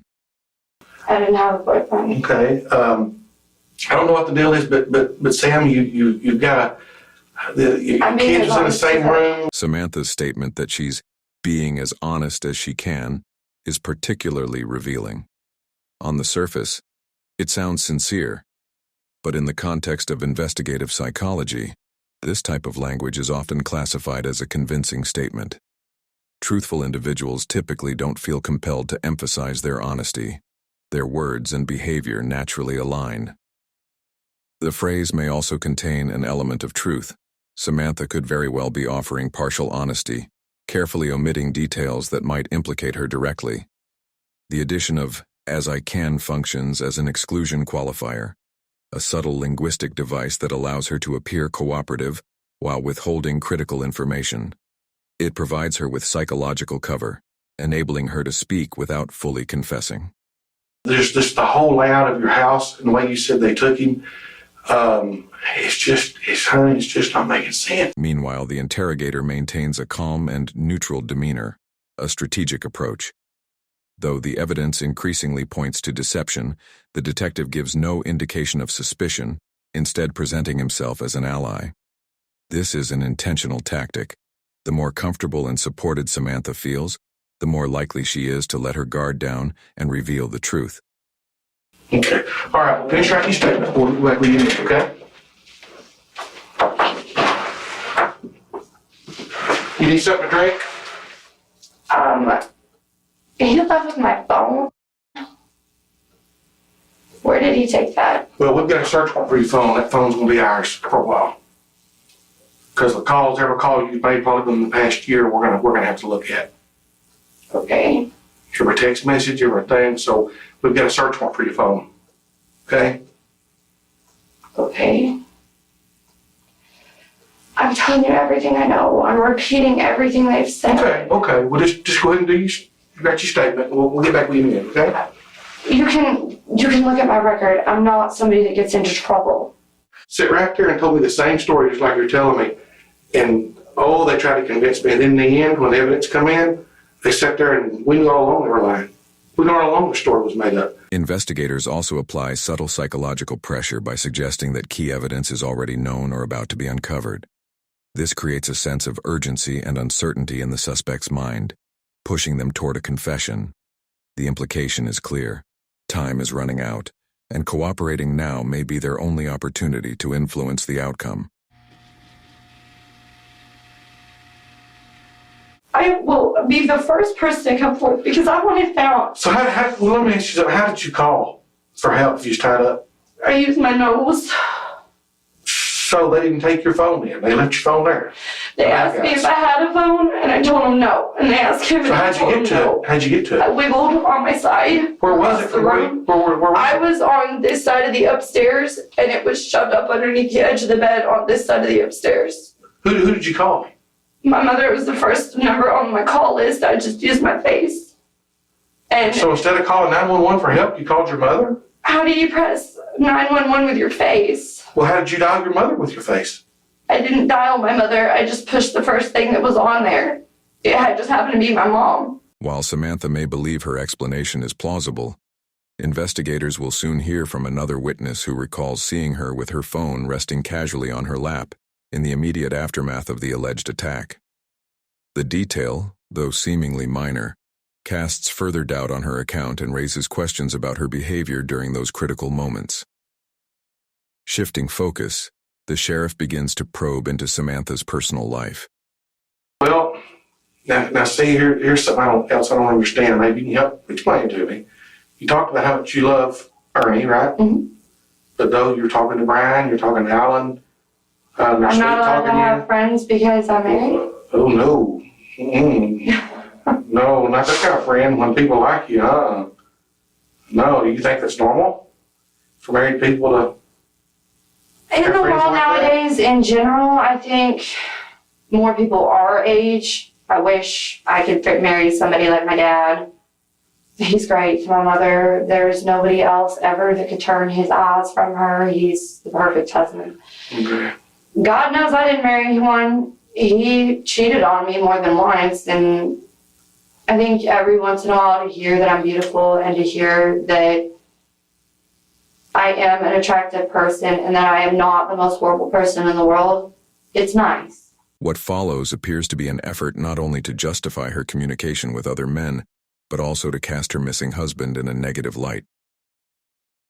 I didn't have a boyfriend. Okay. I don't know what the deal is, but Sam, you've got your kids was in the same room. Samantha's statement that she's being as honest as she can is particularly revealing. On the surface, it sounds sincere, but in the context of investigative psychology, this type of language is often classified as a convincing statement. Truthful individuals typically don't feel compelled to emphasize their honesty. Their words and behavior naturally align. The phrase may also contain an element of truth. Samantha could very well be offering partial honesty, carefully omitting details that might implicate her directly. The addition of "as I can" functions as an exclusion qualifier, a subtle linguistic device that allows her to appear cooperative while withholding critical information. It provides her with psychological cover, enabling her to speak without fully confessing. There's just the whole layout of your house and the way you said they took him. It's just not making sense. Meanwhile, the interrogator maintains a calm and neutral demeanor, a strategic approach. Though the evidence increasingly points to deception, the detective gives no indication of suspicion, instead presenting himself as an ally. This is an intentional tactic. The more comfortable and supported Samantha feels, the more likely she is to let her guard down and reveal the truth. Okay. All right, we'll finish writing your statement before we get in, okay? You need something to drink? He left with my phone. Where did he take that? Well, we've got a search warrant for your phone. That phone's going to be ours for a while. Because the calls, every call you've made probably within the past year, we're gonna have to look at. Okay. Every text message, everything. So we've got a search warrant for your phone. Okay? Okay. I'm telling you everything I know. I'm repeating everything they've said. Okay. Well, just go ahead and you got your statement. We'll get back with you in a minute, okay? You can look at my record. I'm not somebody that gets into trouble. Sit right there and told me the same story just like you're telling me. And, they tried to convince me. And in the end, when the evidence come in, they sat there and we knew all along they were lying. We knew all along the story was made up. Investigators also apply subtle psychological pressure by suggesting that key evidence is already known or about to be uncovered. This creates a sense of urgency and uncertainty in the suspect's mind, pushing them toward a confession. The implication is clear. Time is running out, and cooperating now may be their only opportunity to influence the outcome. I will be the first person to come forward because I want it found. So let me ask you something. How did you call for help if you was tied up? I used my nose. So So they didn't take your phone in. They left your phone there. They asked me if I had a phone, and I told them no. And they asked him, So and I how'd you told get him to no. it? How'd you get to I it? wiggled on my side. Where was it? Where was I it? was on this side of the upstairs, and it was shoved up underneath the edge of the bed on this side of the upstairs. Who did you call? My mother was the first number on my call list. I just used my face. And So instead of calling 911 for help, you called your mother? how do you press 911 with your face? Well, how did you dial your mother with your face? I didn't dial my mother. I just pushed the first thing that was on there. It had just happened to be my mom. While Samantha may believe her explanation is plausible, investigators will soon hear from another witness who recalls seeing her with her phone resting casually on her lap in the immediate aftermath of the alleged attack. The detail, though seemingly minor, casts further doubt on her account and raises questions about her behavior during those critical moments. Shifting focus, the sheriff begins to probe into Samantha's personal life. Well, now see, here's something else I don't understand. Maybe you can help explain to me. You talked about how much you love Ernie, right? Mm-hmm. But though you're talking to Brian, you're talking to Alan. I'm not allowed to have friends because I'm married. Oh, no. No, not that kind of friend when people like you, No, do you think that's normal for married people to In have the friends world like that? nowadays, in general, I think more people our age. I wish I could marry somebody like my dad. He's great to my mother. There's nobody else ever that could turn his eyes from her. He's the perfect husband. Okay. God knows I didn't marry anyone. He cheated on me more than once, and I think every once in a while to hear that I'm beautiful and to hear that I am an attractive person and that I am not the most horrible person in the world, it's nice. What follows appears to be an effort not only to justify her communication with other men, but also to cast her missing husband in a negative light.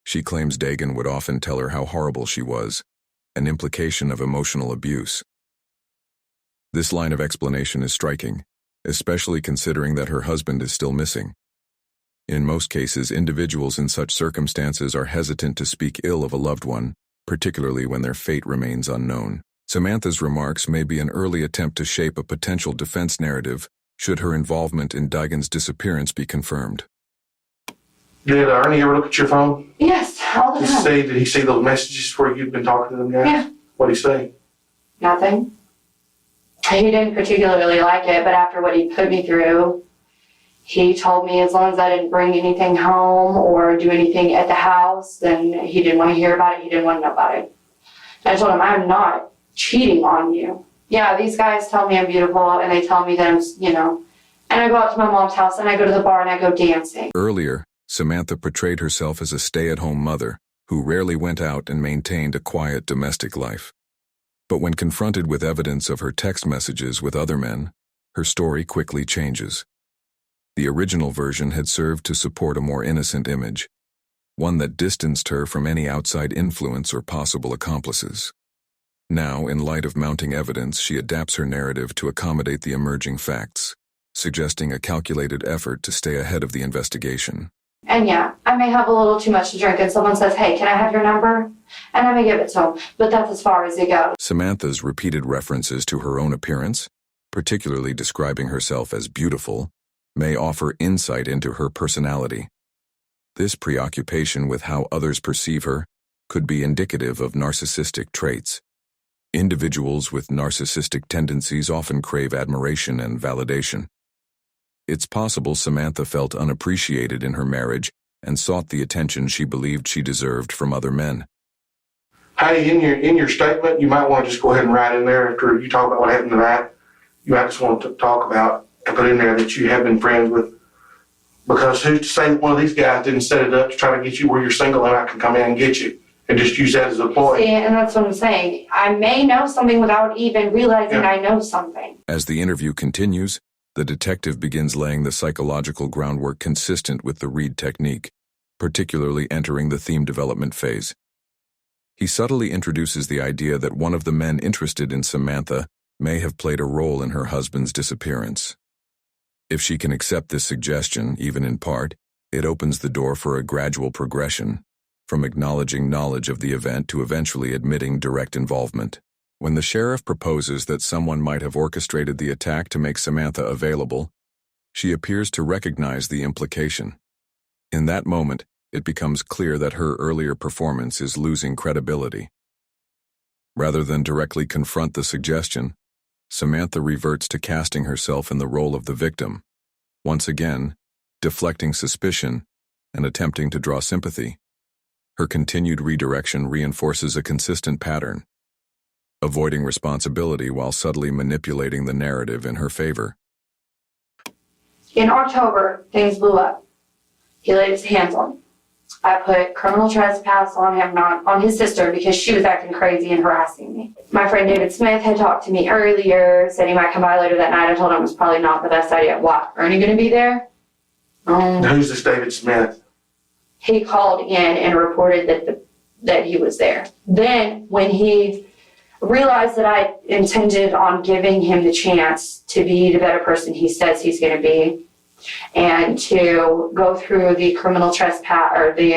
She claims Dogen would often tell her how horrible she was, an implication of emotional abuse. This line of explanation is striking, especially considering that her husband is still missing. In most cases, individuals in such circumstances are hesitant to speak ill of a loved one, particularly when their fate remains unknown. Samantha's remarks may be an early attempt to shape a potential defense narrative should her involvement in Dogen's disappearance be confirmed. Did Ernie ever look at your phone? Yes, all the time. Did he see those messages where you've been talking to them guys? Yeah. What'd he say? Nothing. He didn't particularly like it, but after what he put me through, he told me as long as I didn't bring anything home or do anything at the house, then he didn't want to hear about it. He didn't want to know about it. And I told him, I'm not cheating on you. Yeah, these guys tell me I'm beautiful and they tell me that I'm, and I go out to my mom's house and I go to the bar and I go dancing. Earlier, Samantha portrayed herself as a stay-at-home mother who rarely went out and maintained a quiet domestic life. But when confronted with evidence of her text messages with other men, her story quickly changes. The original version had served to support a more innocent image, one that distanced her from any outside influence or possible accomplices. Now, in light of mounting evidence, she adapts her narrative to accommodate the emerging facts, suggesting a calculated effort to stay ahead of the investigation. And yeah, I may have a little too much to drink and someone says, hey, can I have your number? And I may give it to them, but that's as far as it goes. Samantha's repeated references to her own appearance, particularly describing herself as beautiful, may offer insight into her personality. This preoccupation with how others perceive her could be indicative of narcissistic traits. Individuals with narcissistic tendencies often crave admiration and validation. It's possible Samantha felt unappreciated in her marriage and sought the attention she believed she deserved from other men. Hey, in your statement, you might want to just go ahead and write in there after you talk about what happened tonight. You might just want to talk about and put in there that you have been friends with, because who's to say that one of these guys didn't set it up to try to get you where you're single and I can come in and get you and just use that as a ploy. See, and that's what I'm saying. I may know something without even realizing I know something. As the interview continues, the detective begins laying the psychological groundwork consistent with the Reed technique, particularly entering the theme development phase. He subtly introduces the idea that one of the men interested in Samantha may have played a role in her husband's disappearance. If she can accept this suggestion, even in part, it opens the door for a gradual progression, from acknowledging knowledge of the event to eventually admitting direct involvement. When the sheriff proposes that someone might have orchestrated the attack to make Samantha available, she appears to recognize the implication. In that moment, it becomes clear that her earlier performance is losing credibility. Rather than directly confront the suggestion, Samantha reverts to casting herself in the role of the victim, once again, deflecting suspicion and attempting to draw sympathy. Her continued redirection reinforces a consistent pattern, avoiding responsibility while subtly manipulating the narrative in her favor. In October, things blew up. He laid his hands on me. I put criminal trespass on him, not on his sister, because she was acting crazy and harassing me. My friend David Smith had talked to me earlier, said he might come by later that night. I told him it was probably not the best idea. Why? Ernie going to be there? Who's this David Smith? He called in and reported that he was there. Then, when he realized that I intended on giving him the chance to be the better person he says he's going to be, and to go through the criminal trespass or the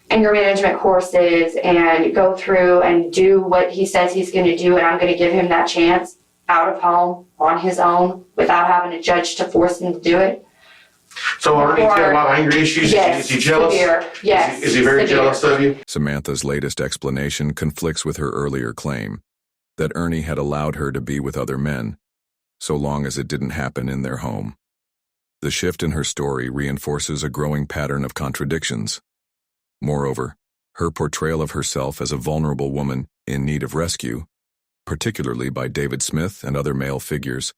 anger management courses and go through and do what he says he's going to do, and I'm going to give him that chance out of home on his own without having a judge to force him to do it. So Ernie's got a lot of anger issues? Yes, is he jealous? severe. Yes, is he very severe. jealous of you? Samantha's latest explanation conflicts with her earlier claim that Ernie had allowed her to be with other men, so long as it didn't happen in their home. The shift in her story reinforces a growing pattern of contradictions. Moreover, her portrayal of herself as a vulnerable woman in need of rescue, particularly by David Smith and other male figures,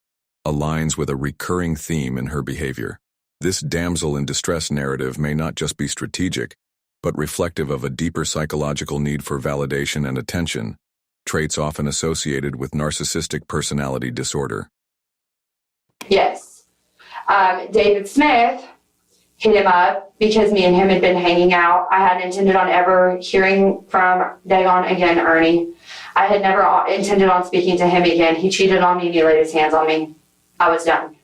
aligns with a recurring theme in her behavior. This damsel in distress narrative may not just be strategic, but reflective of a deeper psychological need for validation and attention, traits often associated with narcissistic personality disorder. Yes. David Smith hit him up because me and him had been hanging out. I hadn't intended on ever hearing from Dogen again, Ernie. I had never intended on speaking to him again. He cheated on me and he laid his hands on me. I was done.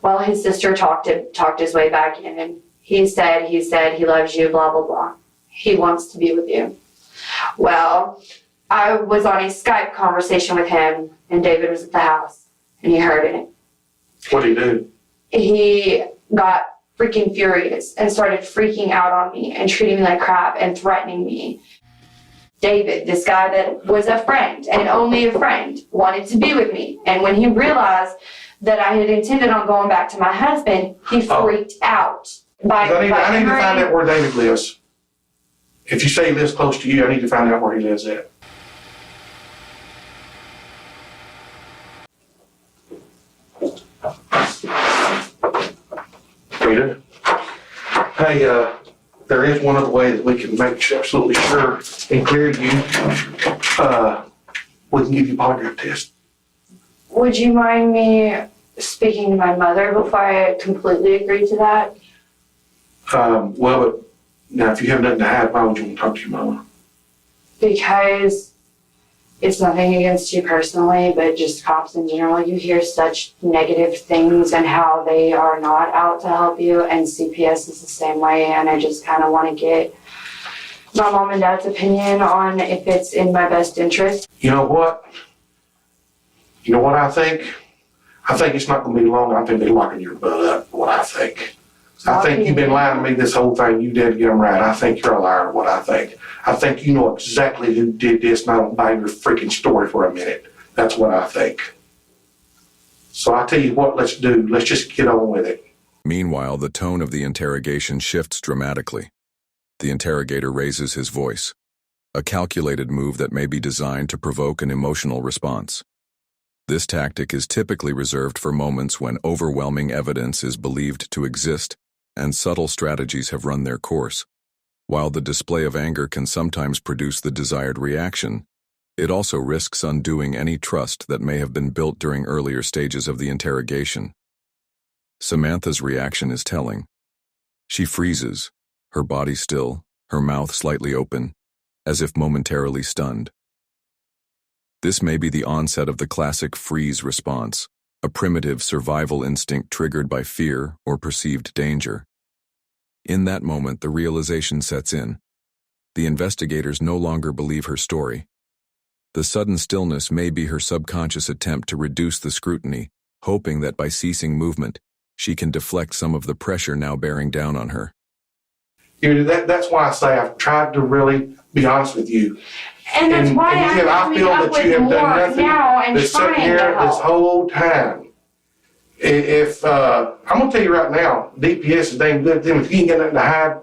Well, his sister talked his way back in, and he said he loves you, blah, blah, blah. He wants to be with you. Well, I was on a Skype conversation with him, and David was at the house, and he heard it. What did he do? He got freaking furious and started freaking out on me and treating me like crap and threatening me. David, this guy that was a friend and only a friend, wanted to be with me. And when he realized that I had intended on going back to my husband, he freaked out. I need to find out where David lives. If you say he lives close to you, I need to find out where he lives at. Rita? Hey, there is one other way that we can make absolutely sure and clear you. We can give you a polygraph test. Would you mind me speaking to my mother before I completely agree to that? Well, but now if you have nothing to hide, why would you want to talk to your mama? Because it's nothing against you personally, but just cops in general. You hear such negative things and how they are not out to help you, and CPS is the same way, and I just kind of want to get my mom and dad's opinion on if it's in my best interest. You know what? I think? I think it's not going to be long. I think they're locking your butt up, what I think. I think you've been lying to me this whole time. You did get them right. I think you're a liar, what I think. I think you know exactly who did this, and I don't buy your freaking story for a minute. That's what I think. So I tell you what, let's do. Let's just get on with it. Meanwhile, the tone of the interrogation shifts dramatically. The interrogator raises his voice, a calculated move that may be designed to provoke an emotional response. This tactic is typically reserved for moments when overwhelming evidence is believed to exist and subtle strategies have run their course. While the display of anger can sometimes produce the desired reaction, it also risks undoing any trust that may have been built during earlier stages of the interrogation. Samantha's reaction is telling. She freezes, her body still, her mouth slightly open, as if momentarily stunned. This may be the onset of the classic freeze response, a primitive survival instinct triggered by fear or perceived danger. In that moment, the realization sets in. The investigators no longer believe her story. The sudden stillness may be her subconscious attempt to reduce the scrutiny, hoping that by ceasing movement, she can deflect some of the pressure now bearing down on her. That's why I say I've tried to really be honest with you. And that's why I'm coming up with more now and trying to help. This whole time. If I'm gonna tell you right now, DPS is dang good to them. If you ain't got nothing to hide,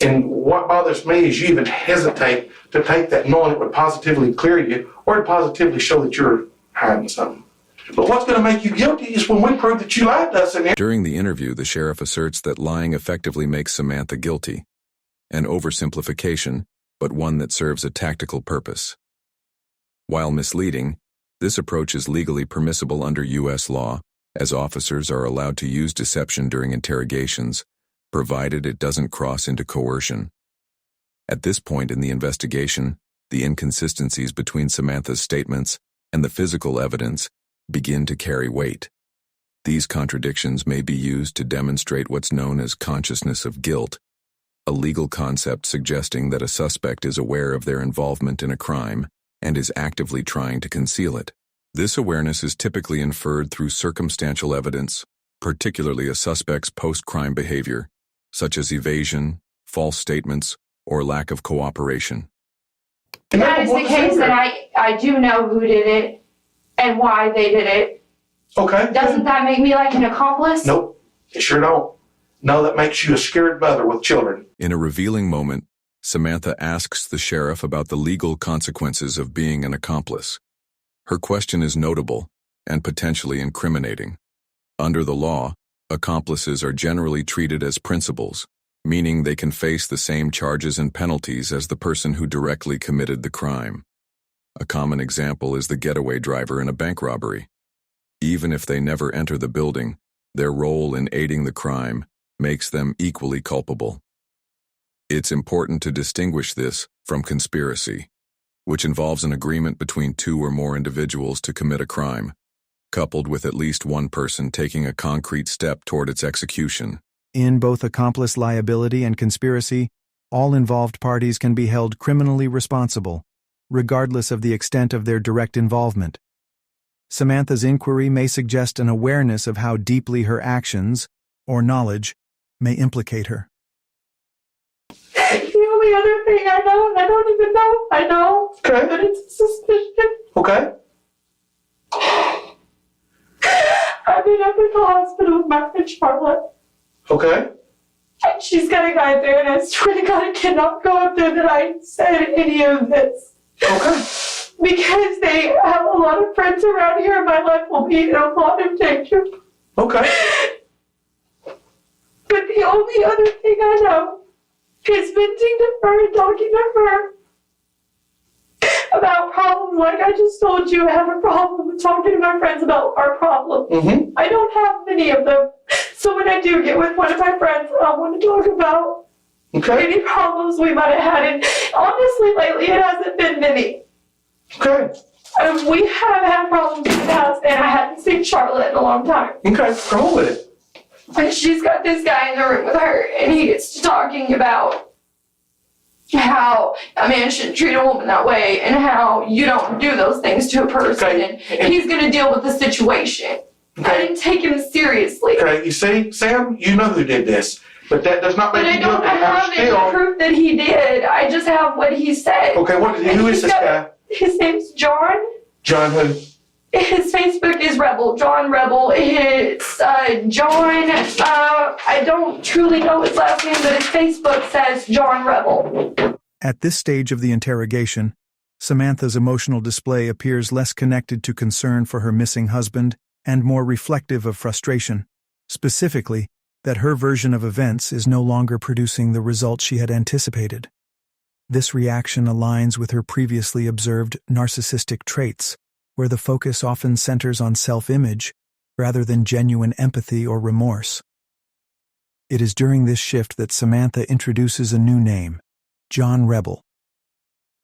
and what bothers me is you even hesitate to take that knowing it would positively clear you or to positively show that you're hiding something. But what's going to make you guilty is when we prove that you lied to us. During the interview, the sheriff asserts that lying effectively makes Samantha guilty. An oversimplification, but one that serves a tactical purpose. While misleading, this approach is legally permissible under U.S. law, as officers are allowed to use deception during interrogations, provided it doesn't cross into coercion. At this point in the investigation, the inconsistencies between Samantha's statements and the physical evidence begin to carry weight. These contradictions may be used to demonstrate what's known as consciousness of guilt, a legal concept suggesting that a suspect is aware of their involvement in a crime and is actively trying to conceal it. This awareness is typically inferred through circumstantial evidence, particularly a suspect's post-crime behavior, such as evasion, false statements, or lack of cooperation. That is the case that I do know who did it and why they did it. Okay. Doesn't that make me like an accomplice? Nope, it sure don't. No, that makes you a scared mother with children. In a revealing moment, Samantha asks the sheriff about the legal consequences of being an accomplice. Her question is notable and potentially incriminating. Under the law, accomplices are generally treated as principals, meaning they can face the same charges and penalties as the person who directly committed the crime. A common example is the getaway driver in a bank robbery. Even if they never enter the building, their role in aiding the crime makes them equally culpable. It's important to distinguish this from conspiracy, which involves an agreement between two or more individuals to commit a crime, coupled with at least one person taking a concrete step toward its execution. In both accomplice liability and conspiracy, all involved parties can be held criminally responsible, regardless of the extent of their direct involvement. Samantha's inquiry may suggest an awareness of how deeply her actions, or knowledge, may implicate her. The only other thing I know, and I don't even know, I know, okay, but it's a suspicion. Okay. I've been up at the hospital with my friend Charlotte. Okay. And she's got a guy there, and I swear to God, I cannot go up there that I said any of this. Okay. Because they have a lot of friends around here, and my life will be in a lot of danger. Okay. But the only other thing I know is venting to her and talking to her about problems. Like I just told you, I have a problem with talking to my friends about our problems. Mm-hmm. I don't have many of them. So when I do get with one of my friends, I want to talk about any problems we might have had. And honestly, lately, it hasn't been many. Okay. We have had problems in the past, and I hadn't seen Charlotte in a long time. Okay, come on with it. And she's got this guy in the room with her, and he gets to talking about how a man shouldn't treat a woman that way, and how you don't do those things to a person, and he's going to deal with the situation. Okay. I didn't take him seriously. Okay, you see, Sam, you know who did this, but that does not make you guilty. But I don't have any proof that he did. I just have what he said. Okay, who is this guy? His name's John. John who? His Facebook is Rebel, John Rebel. It's John, I don't truly know his last name, but his Facebook says John Rebel. At this stage of the interrogation, Samantha's emotional display appears less connected to concern for her missing husband and more reflective of frustration, specifically that her version of events is no longer producing the results she had anticipated. This reaction aligns with her previously observed narcissistic traits, where the focus often centers on self-image rather than genuine empathy or remorse. It is during this shift that Samantha introduces a new name, John Rebel.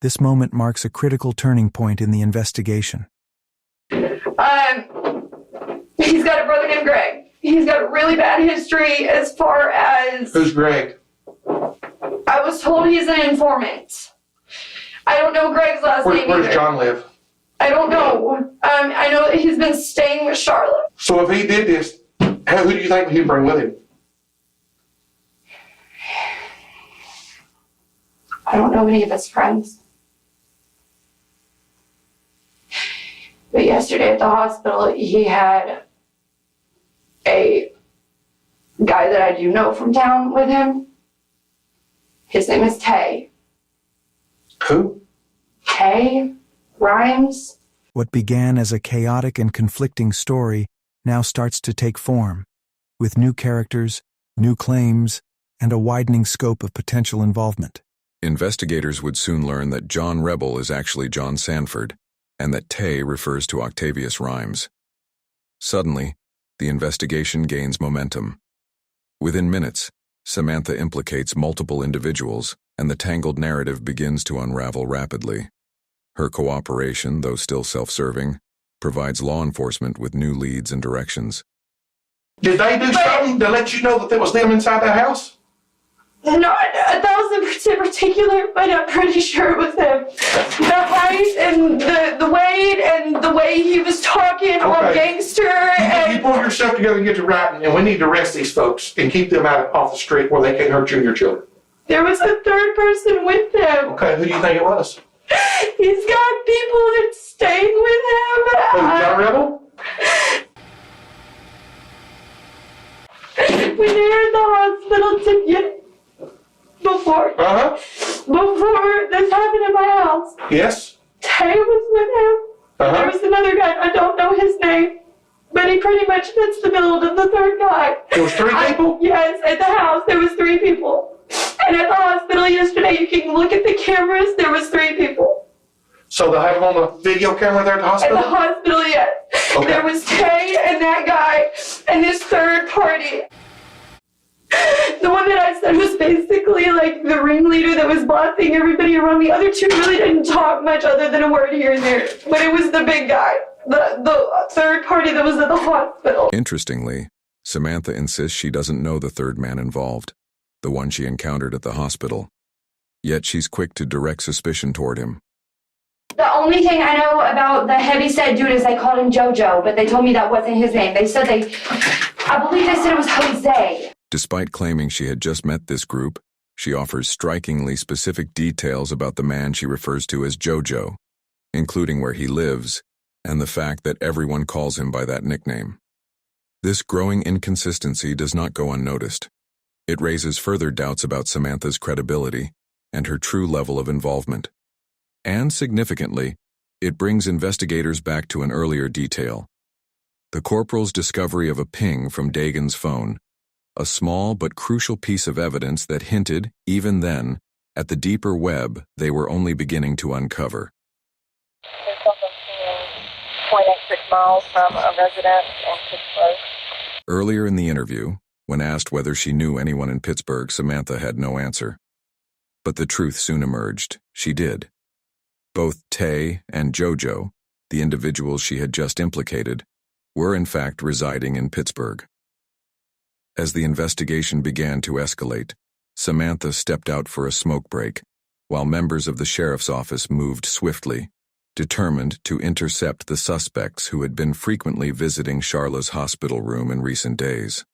This moment marks a critical turning point in the investigation. He's got a brother named Greg. He's got a really bad history as far as... Who's Greg? I was told he's an informant. I don't know Greg's last name Where either. does John live? I don't know. I know that he's been staying with Charlotte. So if he did this, who do you think he'd bring with him? I don't know any of his friends. But yesterday at the hospital, he had a guy that I do know from town with him. His name is Tay. Who? Tay Rhymes. What began as a chaotic and conflicting story now starts to take form, with new characters, new claims, and a widening scope of potential involvement. Investigators would soon learn that John Rebel is actually John Sanford, and that Tay refers to Octavius Rhymes. Suddenly, the investigation gains momentum. Within minutes, Samantha implicates multiple individuals, and the tangled narrative begins to unravel rapidly. Her cooperation, though still self-serving, provides law enforcement with new leads and directions. Did they do something to let you know that there was them inside that house? Not 1,000% particular, but I'm pretty sure it was him. The height and the weight and the way he was talking, all gangster. You pull yourself together and get to writing, and we need to arrest these folks and keep them off the street where they can't hurt you and your children. There was a third person with them. Okay, who do you think it was? He's got people that's staying with him. Who, John Rebel? When they were at the hospital before this happened at my house. Yes. Tay was with him. There was another guy, I don't know his name, but he pretty much fits the build of the third guy. There was 3 people? Yes, at the house there was 3 people. And at the hospital yesterday, you can look at the cameras, there was 3 people. So they'll have them on the video camera there at the hospital? At the hospital, yes. Okay. There was Tay and that guy and this third party. The one that I said was basically like the ringleader that was bossing everybody around. The other 2 really didn't talk much other than a word here and there. But it was the big guy, the third party that was at the hospital. Interestingly, Samantha insists she doesn't know the third man involved, the one she encountered at the hospital. Yet she's quick to direct suspicion toward him. The only thing I know about the heavyset dude is they called him Jojo, but they told me that wasn't his name. I believe they said it was Jose. Despite claiming she had just met this group, she offers strikingly specific details about the man she refers to as Jojo, including where he lives and the fact that everyone calls him by that nickname. This growing inconsistency does not go unnoticed. It raises further doubts about Samantha's credibility and her true level of involvement. And significantly, it brings investigators back to an earlier detail. The corporal's discovery of a ping from Dogen's phone, a small but crucial piece of evidence that hinted, even then, at the deeper web they were only beginning to uncover. There's something 0.86 miles from a residence in Pittsburgh. Earlier in the interview, when asked whether she knew anyone in Pittsburgh, Samantha had no answer. But the truth soon emerged. She did. Both Tay and Jojo, the individuals she had just implicated, were in fact residing in Pittsburgh. As the investigation began to escalate, Samantha stepped out for a smoke break, while members of the sheriff's office moved swiftly, determined to intercept the suspects who had been frequently visiting Charla's hospital room in recent days.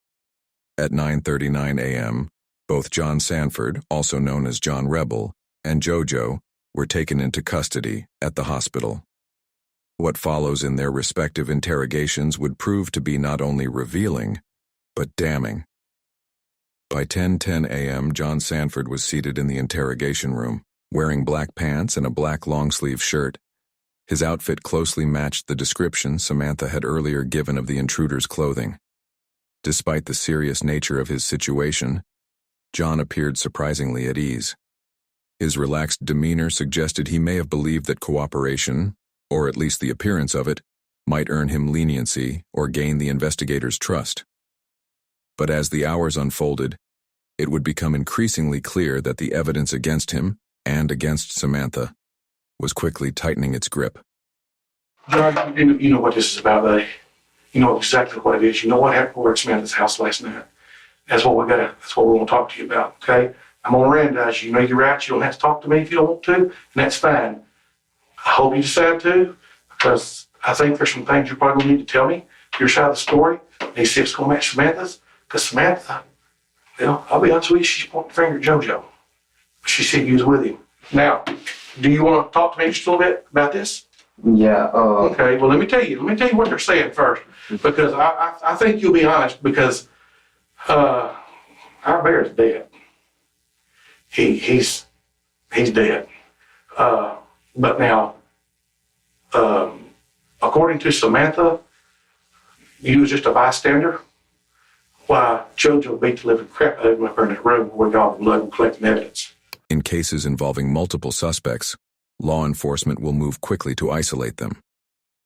At 9:39 a.m., both John Sanford, also known as John Rebel, and Jojo were taken into custody at the hospital. What follows in their respective interrogations would prove to be not only revealing, but damning. By 10:10 a.m., John Sanford was seated in the interrogation room, wearing black pants and a black long-sleeve shirt. His outfit closely matched the description Samantha had earlier given of the intruder's clothing. Despite the serious nature of his situation, John appeared surprisingly at ease. His relaxed demeanor suggested he may have believed that cooperation, or at least the appearance of it, might earn him leniency or gain the investigator's trust. But as the hours unfolded, it would become increasingly clear that the evidence against him, and against Samantha, was quickly tightening its grip. John, you know what this is about, buddy. You know exactly what it is. You know what happened over at Samantha's house last night. That's what we want to talk to you about, okay? I'm on Mirandize you. You know your rights. You don't have to talk to me if you don't want to, and that's fine. I hope you decide to, because I think there's some things you're probably going to need to tell me, your side of the story, and see if it's going to match Samantha's. Because Samantha, well, I'll be honest with you, she's pointing the finger at Jojo. She said you was with him. Now, do you want to talk to me just a little bit about this? Yeah. Okay, well, let me tell you what they're saying first, because I think you'll be honest, because our bear's dead. He's dead. But now, according to Samantha, you was just a bystander. Why, Jojo beat the living crap out of him up in that room where we got all the blood and collecting evidence. In cases involving multiple suspects, law enforcement will move quickly to isolate them.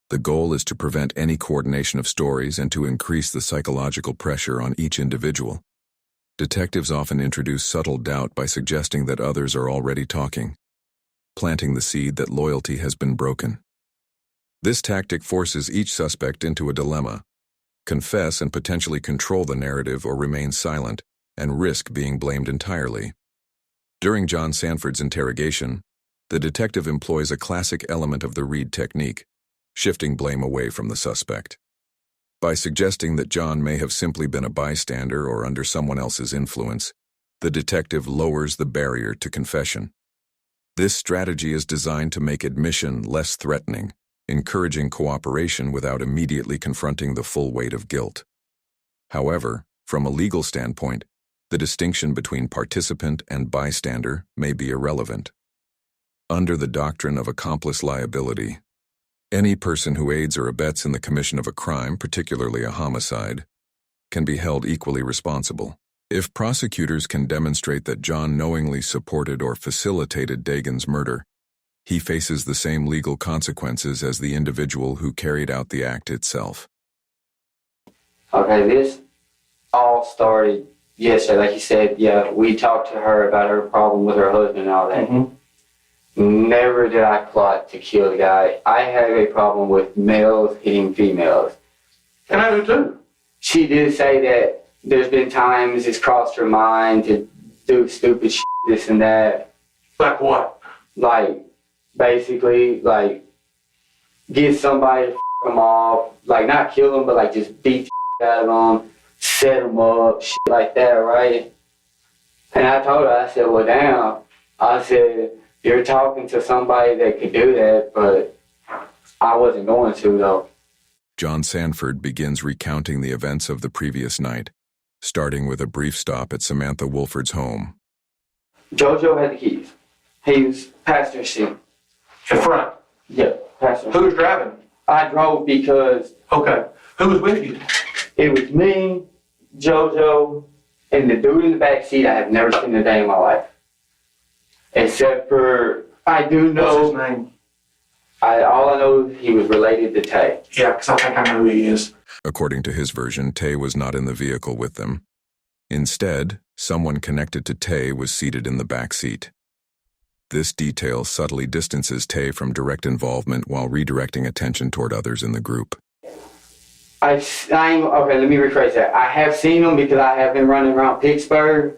The goal is to prevent any coordination of stories and to increase the psychological pressure on each individual. Detectives often introduce subtle doubt by suggesting that others are already talking, planting the seed that loyalty has been broken. This tactic forces each suspect into a dilemma: confess and potentially control the narrative or remain silent and risk being blamed entirely. During John Sanford's interrogation, the detective employs a classic element of the Reed technique, shifting blame away from the suspect. By suggesting that John may have simply been a bystander or under someone else's influence, the detective lowers the barrier to confession. This strategy is designed to make admission less threatening, encouraging cooperation without immediately confronting the full weight of guilt. However, from a legal standpoint, the distinction between participant and bystander may be irrelevant. Under the doctrine of accomplice liability, any person who aids or abets in the commission of a crime, particularly a homicide, can be held equally responsible. If prosecutors can demonstrate that John knowingly supported or facilitated Dogen's murder, he faces the same legal consequences as the individual who carried out the act itself. Okay, this all started yesterday. Like you said, yeah, we talked to her about her problem with her husband and all that. Never did I plot to kill the guy. I have a problem with males hitting females. And I do too. She did say that there's been times it's crossed her mind to do stupid shit, this and that. Like what? Like, basically, like, get somebody to f them off. Like, not kill them, but like just beat the out of them, set them up, shit like that, right? And I told her, I said, well, damn. I said, you're talking to somebody that could do that, but I wasn't going to, though. John Sanford begins recounting the events of the previous night, starting with a brief stop at Samantha Wolford's home. Jojo had the keys. He was passenger seat. In front? Yeah, passenger. Who was driving? I drove because... Okay. Who was with you? It was me, Jojo, and the dude in the back seat I have never seen a day in my life. Except for, I do know... What's his name? All I know is he was related to Tay. Yeah, because I think I know who he is. According to his version, Tay was not in the vehicle with them. Instead, someone connected to Tay was seated in the back seat. This detail subtly distances Tay from direct involvement while redirecting attention toward others in the group. Okay, let me rephrase that. I have seen them because I have been running around Pittsburgh,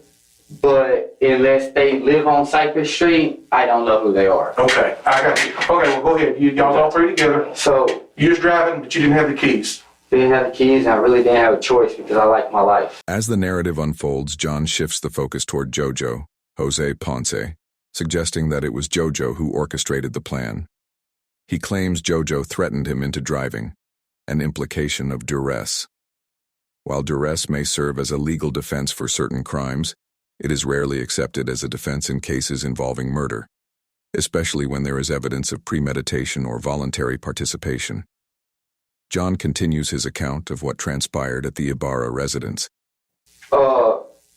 but unless they live on Cypress Street, I don't know who they are. Okay, I got you. Okay, well, go ahead. Y'all all three together. So, you was driving, but you didn't have the keys. Didn't have the keys, and I really didn't have a choice because I like my life. As the narrative unfolds, John shifts the focus toward Jojo, Jose Ponce, suggesting that it was Jojo who orchestrated the plan. He claims Jojo threatened him into driving, an implication of duress. While duress may serve as a legal defense for certain crimes, it is rarely accepted as a defense in cases involving murder, especially when there is evidence of premeditation or voluntary participation. John continues his account of what transpired at the Ibarra residence.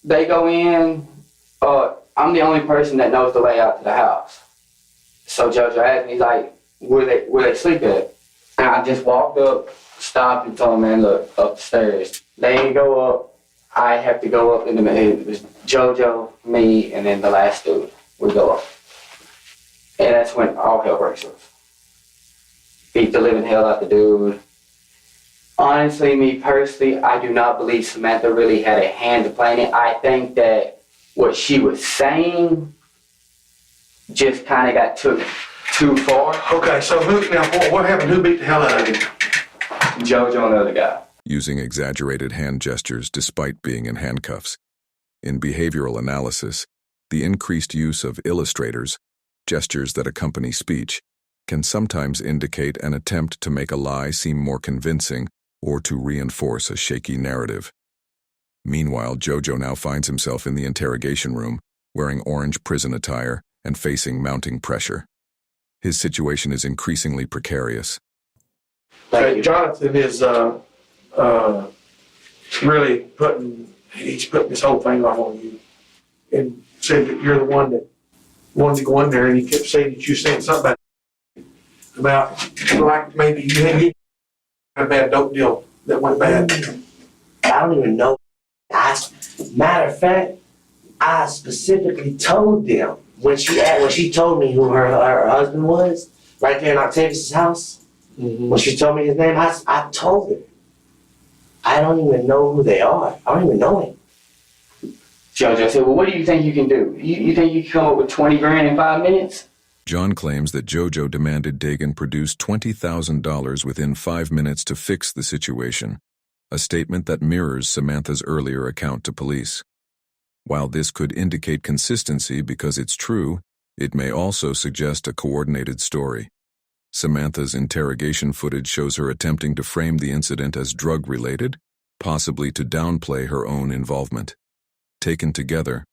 They go in, I'm the only person that knows the layout to the house. So Jojo asked me, like, where they sleep at? And I just walked up, stopped, and told him, man, look, upstairs. They didn't go up. I have to go up in the middle. It was Jojo, me, and then the last dude would go up. And that's when all hell breaks loose. Beat the living hell out the dude. Honestly, me personally, I do not believe Samantha really had a hand to play in it. I think that what she was saying just kind of got took too far. Okay, so what happened? Who beat the hell out of him? Jojo and the other guy. Using exaggerated hand gestures despite being in handcuffs. In behavioral analysis, the increased use of illustrators, gestures that accompany speech, can sometimes indicate an attempt to make a lie seem more convincing or to reinforce a shaky narrative. Meanwhile, Jojo now finds himself in the interrogation room, wearing orange prison attire and facing mounting pressure. His situation is increasingly precarious. Jonathan is really putting this whole thing off on you, and said that you're the one that wanted to go in there, and he kept saying that you said something about like maybe you had a bad dope deal that went bad. I don't even know. Matter of fact, I specifically told them when she told me who her husband was, right there in Octavius' house. Mm-hmm. When she told me his name, I told her. I don't even know who they are. I don't even know him. Jojo said, well, what do you think you can do? You think you can come up with 20 grand in 5 minutes? John claims that Jojo demanded Dogen produce $20,000 within 5 minutes to fix the situation, a statement that mirrors Samantha's earlier account to police. While this could indicate consistency because it's true, it may also suggest a coordinated story. Samantha's interrogation footage shows her attempting to frame the incident as drug-related, possibly to downplay her own involvement. Taken together,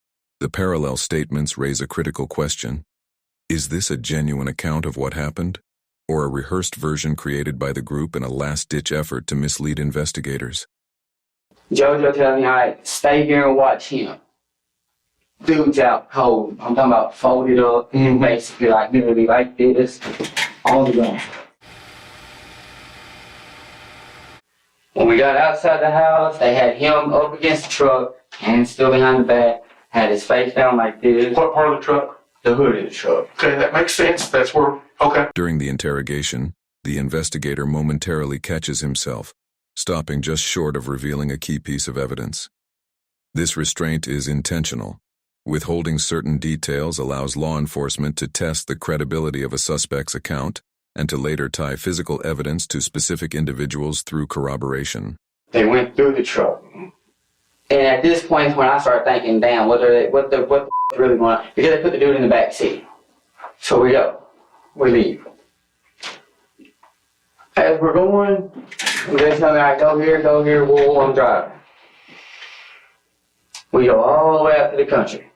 the parallel statements raise a critical question. Is this a genuine account of what happened, or a rehearsed version created by the group in a last-ditch effort to mislead investigators? Jojo tells me, all right, stay here and watch him. Dude's out cold. I'm talking about folded up, basically like literally like this, on the ground. When we got outside the house, they had him up against the truck, hands still behind the back, had his face down like this. What part of the truck? The hood of the truck. Okay, that makes sense. That's where, okay. During the interrogation, the investigator momentarily catches himself, stopping just short of revealing a key piece of evidence. This restraint is intentional. Withholding certain details allows law enforcement to test the credibility of a suspect's account and to later tie physical evidence to specific individuals through corroboration. They went through the truck. And at this point is when I started thinking, damn, what the really going on? Because they put the dude in the back seat. So we go. We leave. As we're going, they tell me, I go here, whoa, I'm driving. We go all the way out to the country.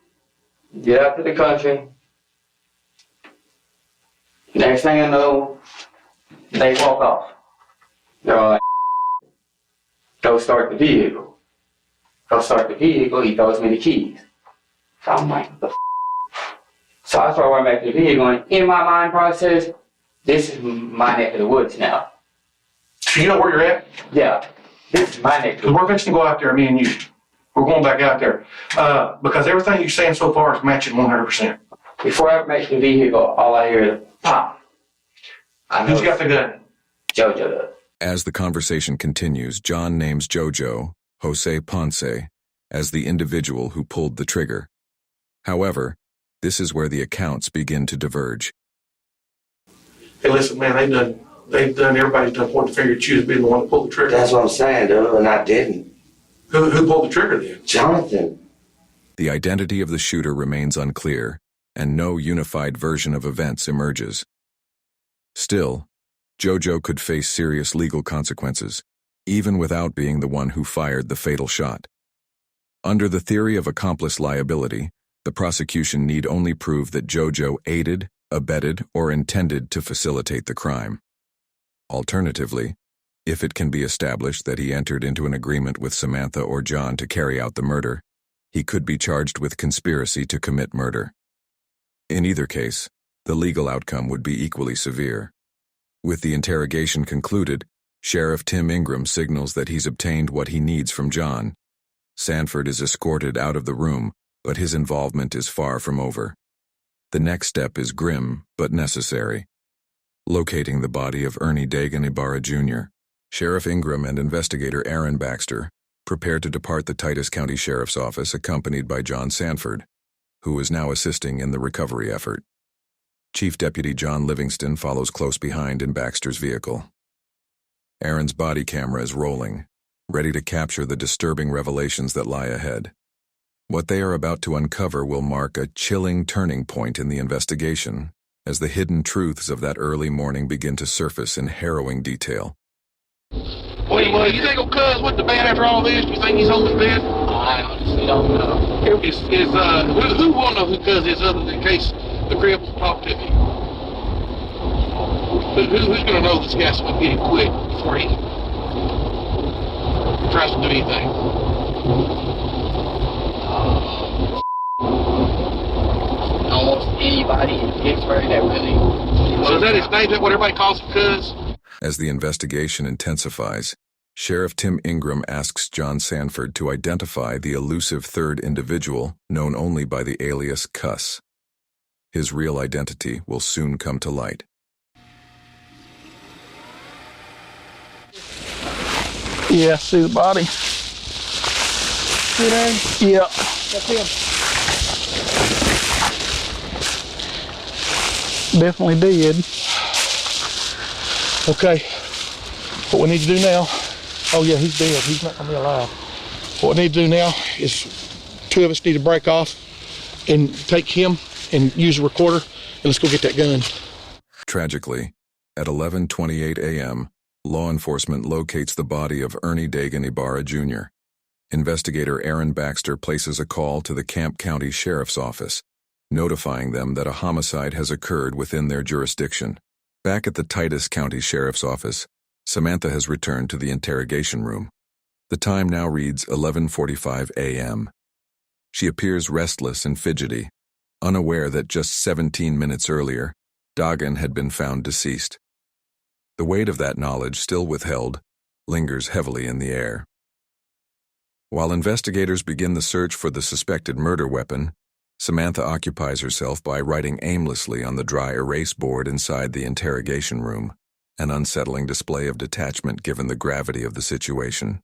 Get out to the country. Next thing I know, they walk off. They're all like, go start the vehicle. Go start the vehicle, he throws me the keys. So I'm like, what the f? So I start running back to the vehicle, and in my mind process, this is my neck of the woods now. So you know where you're at? Yeah, this is my neck of the woods. We're fixing to go out there, me and you. We're going back out there. Because everything you're saying so far is matching 100%. Before I make the vehicle, all I hear is pop. Who's got the gun? Jojo does. As the conversation continues, John names Jojo, Jose Ponce, as the individual who pulled the trigger. However, this is where the accounts begin to diverge. Hey, listen, man, everybody's done point the finger at you as being the one that pulled the trigger. That's what I'm saying, dude, and I didn't. Who pulled the trigger then? Jonathan. The identity of the shooter remains unclear, and no unified version of events emerges. Still, Jojo could face serious legal consequences, even without being the one who fired the fatal shot. Under the theory of accomplice liability, the prosecution need only prove that Jojo aided, abetted, or intended to facilitate the crime. Alternatively, if it can be established that he entered into an agreement with Samantha or John to carry out the murder, he could be charged with conspiracy to commit murder. In either case, the legal outcome would be equally severe. With the interrogation concluded, Sheriff Tim Ingram signals that he's obtained what he needs from John. Sanford is escorted out of the room, but his involvement is far from over. The next step is grim, but necessary. Locating the body of Ernie Dogen Ibarra Jr., Sheriff Ingram and investigator Aaron Baxter prepared to depart the Titus County Sheriff's Office accompanied by John Sanford, who is now assisting in the recovery effort. Chief Deputy John Livingston follows close behind in Baxter's vehicle. Aaron's body camera is rolling, ready to capture the disturbing revelations that lie ahead. What they are about to uncover will mark a chilling turning point in the investigation, as the hidden truths of that early morning begin to surface in harrowing detail. Well, you think old cuz went to bed after all this? You think he's home in bed? I honestly don't know. Who will know who cuz is other than in case the crib will talk to me? Who's gonna know this guy's gonna get him quick before he tries to do anything? Almost anybody in Pittsburgh that really... So is that his name? Is that what everybody calls him, cuz? As the investigation intensifies, Sheriff Tim Ingram asks John Sanford to identify the elusive third individual known only by the alias Cuss. His real identity will soon come to light. Yeah, see the body. See there? Yeah. That's him. Definitely did. Okay. What we need to do now, oh yeah, he's dead. He's not gonna be alive. What we need to do now is two of us need to break off and take him and use the recorder, and let's go get that gun. Tragically, at 11:28 a.m., law enforcement locates the body of Ernie Dogen Ibarra Jr. Investigator Aaron Baxter places a call to the Camp County Sheriff's Office, notifying them that a homicide has occurred within their jurisdiction. Back at the Titus County Sheriff's Office, Samantha has returned to the interrogation room. The time now reads 11:45 a.m. She appears restless and fidgety, unaware that just 17 minutes earlier, Dogen had been found deceased. The weight of that knowledge, still withheld, lingers heavily in the air. While investigators begin the search for the suspected murder weapon, Samantha occupies herself by writing aimlessly on the dry erase board inside the interrogation room, an unsettling display of detachment given the gravity of the situation.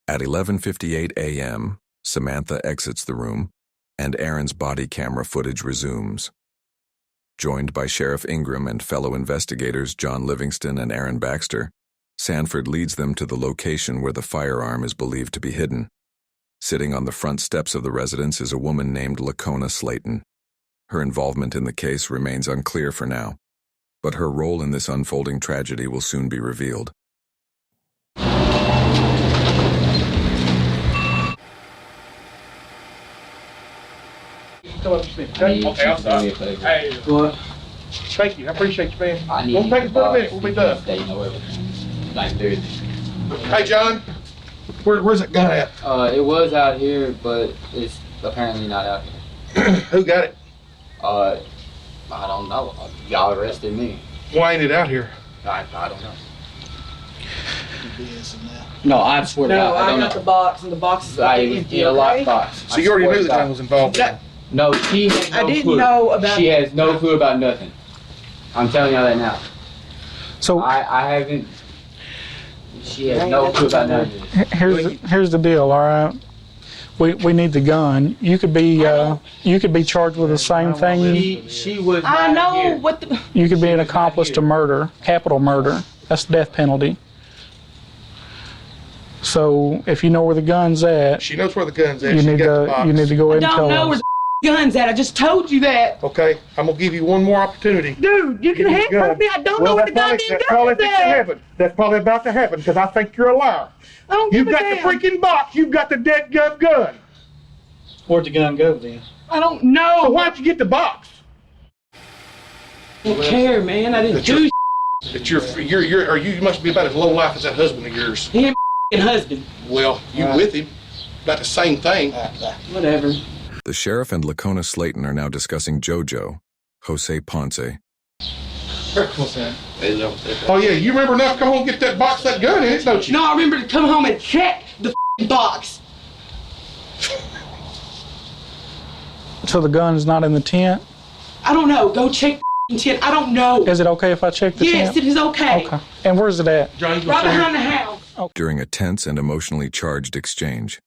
At 11:58 a.m., Samantha exits the room, and Aaron's body camera footage resumes. Joined by Sheriff Ingram and fellow investigators John Livingston and Aaron Baxter, Sanford leads them to the location where the firearm is believed to be hidden. Sitting on the front steps of the residence is a woman named Lacona Slayton. Her involvement in the case remains unclear for now, but her role in this unfolding tragedy will soon be revealed. Come up, Smith. Okay, I'll stop. Hey, what? Thank you. I appreciate you, man. Won't take us but a minute. We'll be done. Hey, John. Where's that gun at? It was out here, but it's apparently not out here. Who got it? I don't know. Y'all arrested me. Why ain't it out here? I don't know. No, I swear to God, I don't know. the box, and the box is in a locked box. So you already knew the gun was involved? No, she has no clue. I didn't know about. She has no clue about nothing. I'm telling y'all that now. So I haven't. She has no clue about nothing. Here's the deal, all right? We need the gun. You could be charged with the same thing. She was. I know here. what the. You could be an accomplice to murder, capital murder. That's the death penalty. So if you know where the gun's at, she knows where the gun's at. You need to go ahead and tell us. I don't know where the gun's at. I just told you that. Okay, I'm gonna give you one more opportunity. Dude, you can handcuff me. I don't know where the goddamn gun is at. That's probably about to happen because I think you're a liar. I don't give a damn. You've got the freaking box. You've got the dead gun. Where'd the gun go then? I don't know. So why'd you get the box? I don't care, man. I didn't do. You must be about as low life as that husband of yours. He ain't husband. Well, you with him. About the same thing. Whatever. The sheriff and Lacona Slayton are now discussing Jojo, Jose Ponce. Oh yeah, you remember enough to come home and get that box, that gun in it, don't you? No, I remember to come home and check the box. So the gun's not in the tent? I don't know. Go check the tent. I don't know. Is it okay if I check the tent? Yes, it is okay. Okay. And where's it at? Right behind the house. during a tense and emotionally charged exchange.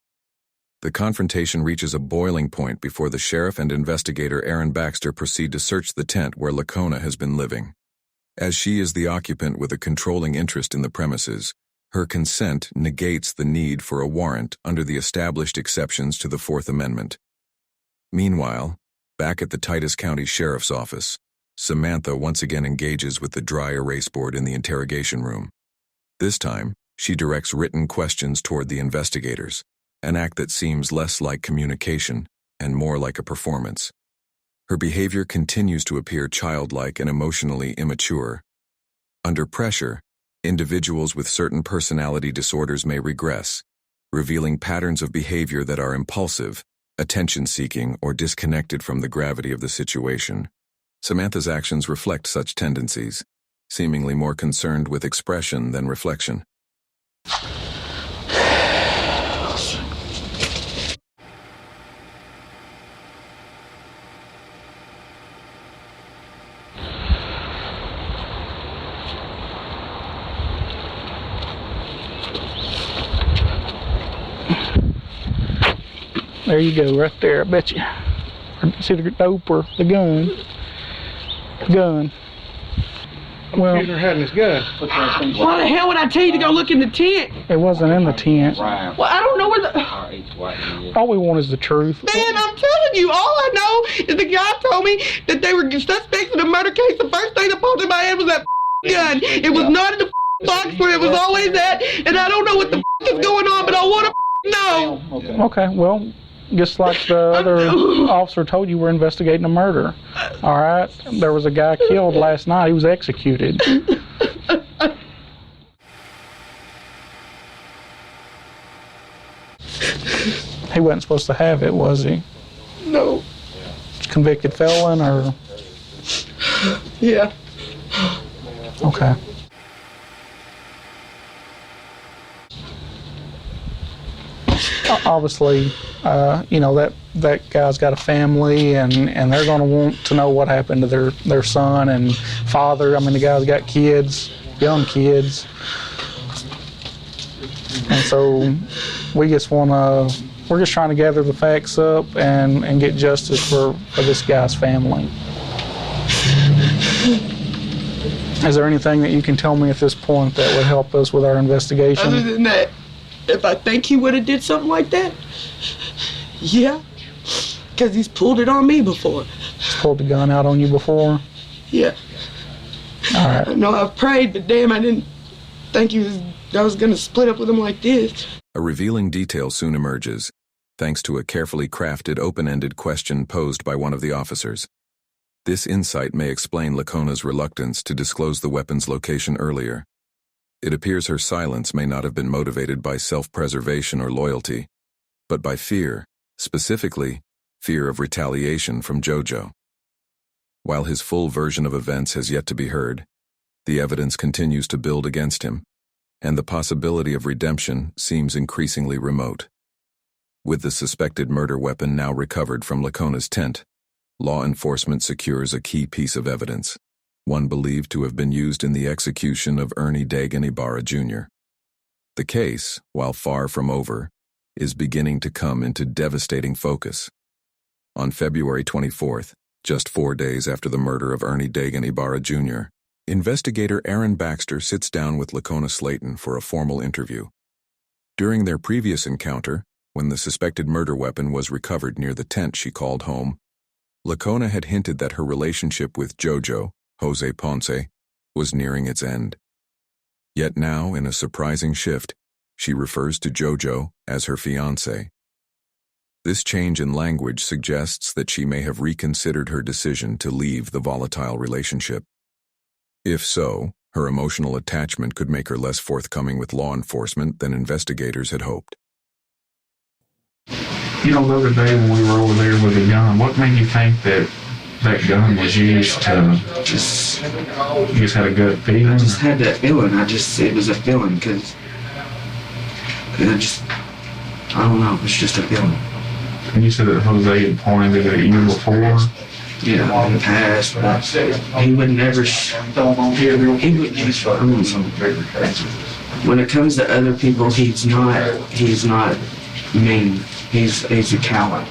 The confrontation reaches a boiling point before the sheriff and investigator Aaron Baxter proceed to search the tent where Lacona has been living. As she is the occupant with a controlling interest in the premises, her consent negates the need for a warrant under the established exceptions to the Fourth Amendment. Meanwhile, back at the Titus County Sheriff's Office, Samantha once again engages with the dry erase board in the interrogation room. This time, she directs written questions toward the investigators, an act that seems less like communication and more like a performance. Her behavior continues to appear childlike and emotionally immature. Under pressure, individuals with certain personality disorders may regress, revealing patterns of behavior that are impulsive, attention-seeking, or disconnected from the gravity of the situation. Samantha's actions reflect such tendencies, seemingly more concerned with expression than reflection. There you go, right there, I bet you. See the dope or the gun? The gun. Well, Peter had his gun. Why the hell would I tell you to go look in the tent? it wasn't in the tent. Well, I don't know where the... All we want is the truth. Man, I'm telling you, all I know is the guy told me that they were suspects in a murder case. The first thing that popped in my head was that gun. It was not in the box where it was always at, and I don't know what the is going on, but I want to know. Okay, well, just like the other officer told you, we're investigating a murder. All right? There was a guy killed last night. He was executed. He wasn't supposed to have it, was he? No. Convicted felon or? Yeah. Okay. Obviously, you know, that guy's got a family, and they're going to want to know what happened to their son and father. I mean, the guy's got kids, young kids. And so we just we're just trying to gather the facts up and get justice for this guy's family. Is there anything that you can tell me at this point that would help us with our investigation? Other than that, if I think he would have did something like that, yeah, because he's pulled it on me before. He's pulled the gun out on you before? Yeah. All right. I know I've prayed, but damn, I didn't think I was going to split up with him like this. A revealing detail soon emerges, thanks to a carefully crafted open-ended question posed by one of the officers. This insight may explain Lacona's reluctance to disclose the weapon's location earlier. It appears her silence may not have been motivated by self-preservation or loyalty, but by fear, specifically, fear of retaliation from Jojo. While his full version of events has yet to be heard, the evidence continues to build against him, and the possibility of redemption seems increasingly remote. With the suspected murder weapon now recovered from Lacona's tent, law enforcement secures a key piece of evidence, one believed to have been used in the execution of Ernie Dogen Ibarra Jr. The case, while far from over, is beginning to come into devastating focus. On February 24th, just 4 days after the murder of Ernie Dogen Ibarra Jr., investigator Aaron Baxter sits down with Lacona Slayton for a formal interview. During their previous encounter, when the suspected murder weapon was recovered near the tent she called home, Lacona had hinted that her relationship with Jojo, Jose Ponce, was nearing its end. Yet now, in a surprising shift, she refers to Jojo as her fiancé. This change in language suggests that she may have reconsidered her decision to leave the volatile relationship. If so, her emotional attachment could make her less forthcoming with law enforcement than investigators had hoped. You know, the other day when we were over there with the gun, what made you think that gun was used to you just had a gut feeling? I just had that feeling. It was a feeling because I don't know, it's just a feeling. And you said that Jose had pointed at you before? Yeah, in the past, but he would never. He would just. When it comes to other people, he's not mean. He's a coward.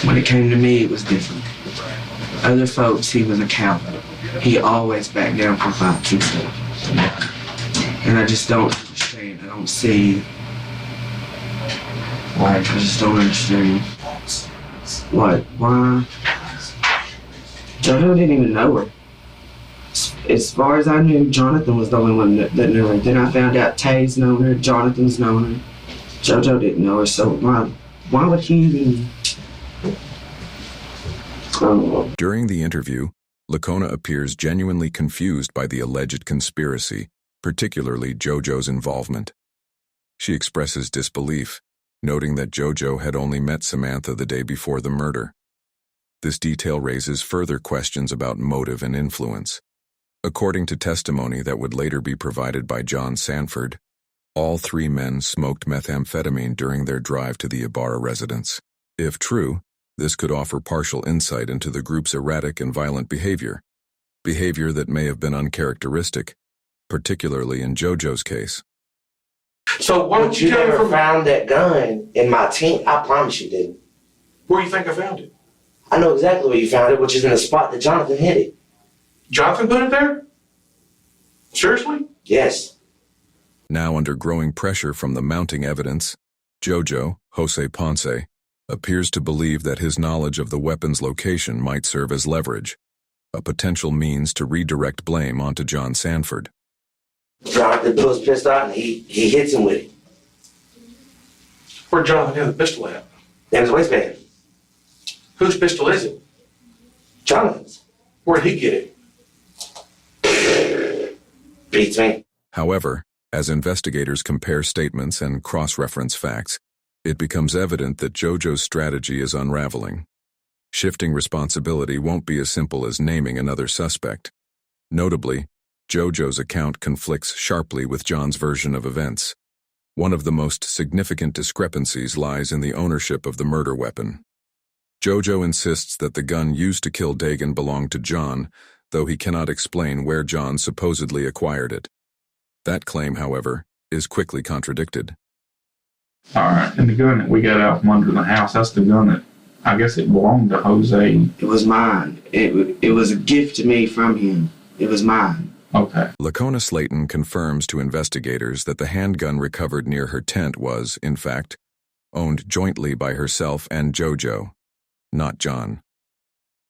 When it came to me, it was different. Other folks, he was a coward. He always backed down from fights and stuff. And I just don't understand. I don't see. I just don't understand. What? Why? Jojo didn't even know her. As far as I knew, Jonathan was the only one that knew her. Then I found out Tay's known her, Jonathan's known her. Jojo didn't know her, so why would he even... During the interview, Lacona appears genuinely confused by the alleged conspiracy, particularly Jojo's involvement. She expresses disbelief, noting that Jojo had only met Samantha the day before the murder. This detail raises further questions about motive and influence. According to testimony that would later be provided by John Sanford, all three men smoked methamphetamine during their drive to the Ibarra residence. If true, this could offer partial insight into the group's erratic and violent behavior that may have been uncharacteristic, particularly in Jojo's case. So why don't You you tell me never from found that gun in my tent. I promise you didn't. where you think I found it? I know exactly where you found it, which is in the spot that Jonathan hid it. Jonathan put it there? Seriously? Yes. Now under growing pressure from the mounting evidence, Jojo, Jose Ponce, appears to believe that his knowledge of the weapon's location might serve as leverage, a potential means to redirect blame onto John Sanford. Jonathan blew his pistol out and he hits him with it. Where'd Jonathan have the pistol at? In his waistband. Whose pistol is it? Jonathan's. Where'd he get it? Beats me. However, as investigators compare statements and cross-reference facts, it becomes evident that Jojo's strategy is unraveling. Shifting responsibility won't be as simple as naming another suspect. Notably, Jojo's account conflicts sharply with John's version of events. One of the most significant discrepancies lies in the ownership of the murder weapon. Jojo insists that the gun used to kill Dogen belonged to John, though he cannot explain where John supposedly acquired it. That claim, however, is quickly contradicted. All right, and the gun that we got out from under the house, that's the gun that, I guess it belonged to Jose. It was mine. It was a gift to me from him. It was mine. Okay. Lacona Slayton confirms to investigators that the handgun recovered near her tent was, in fact, owned jointly by herself and Jojo, not John.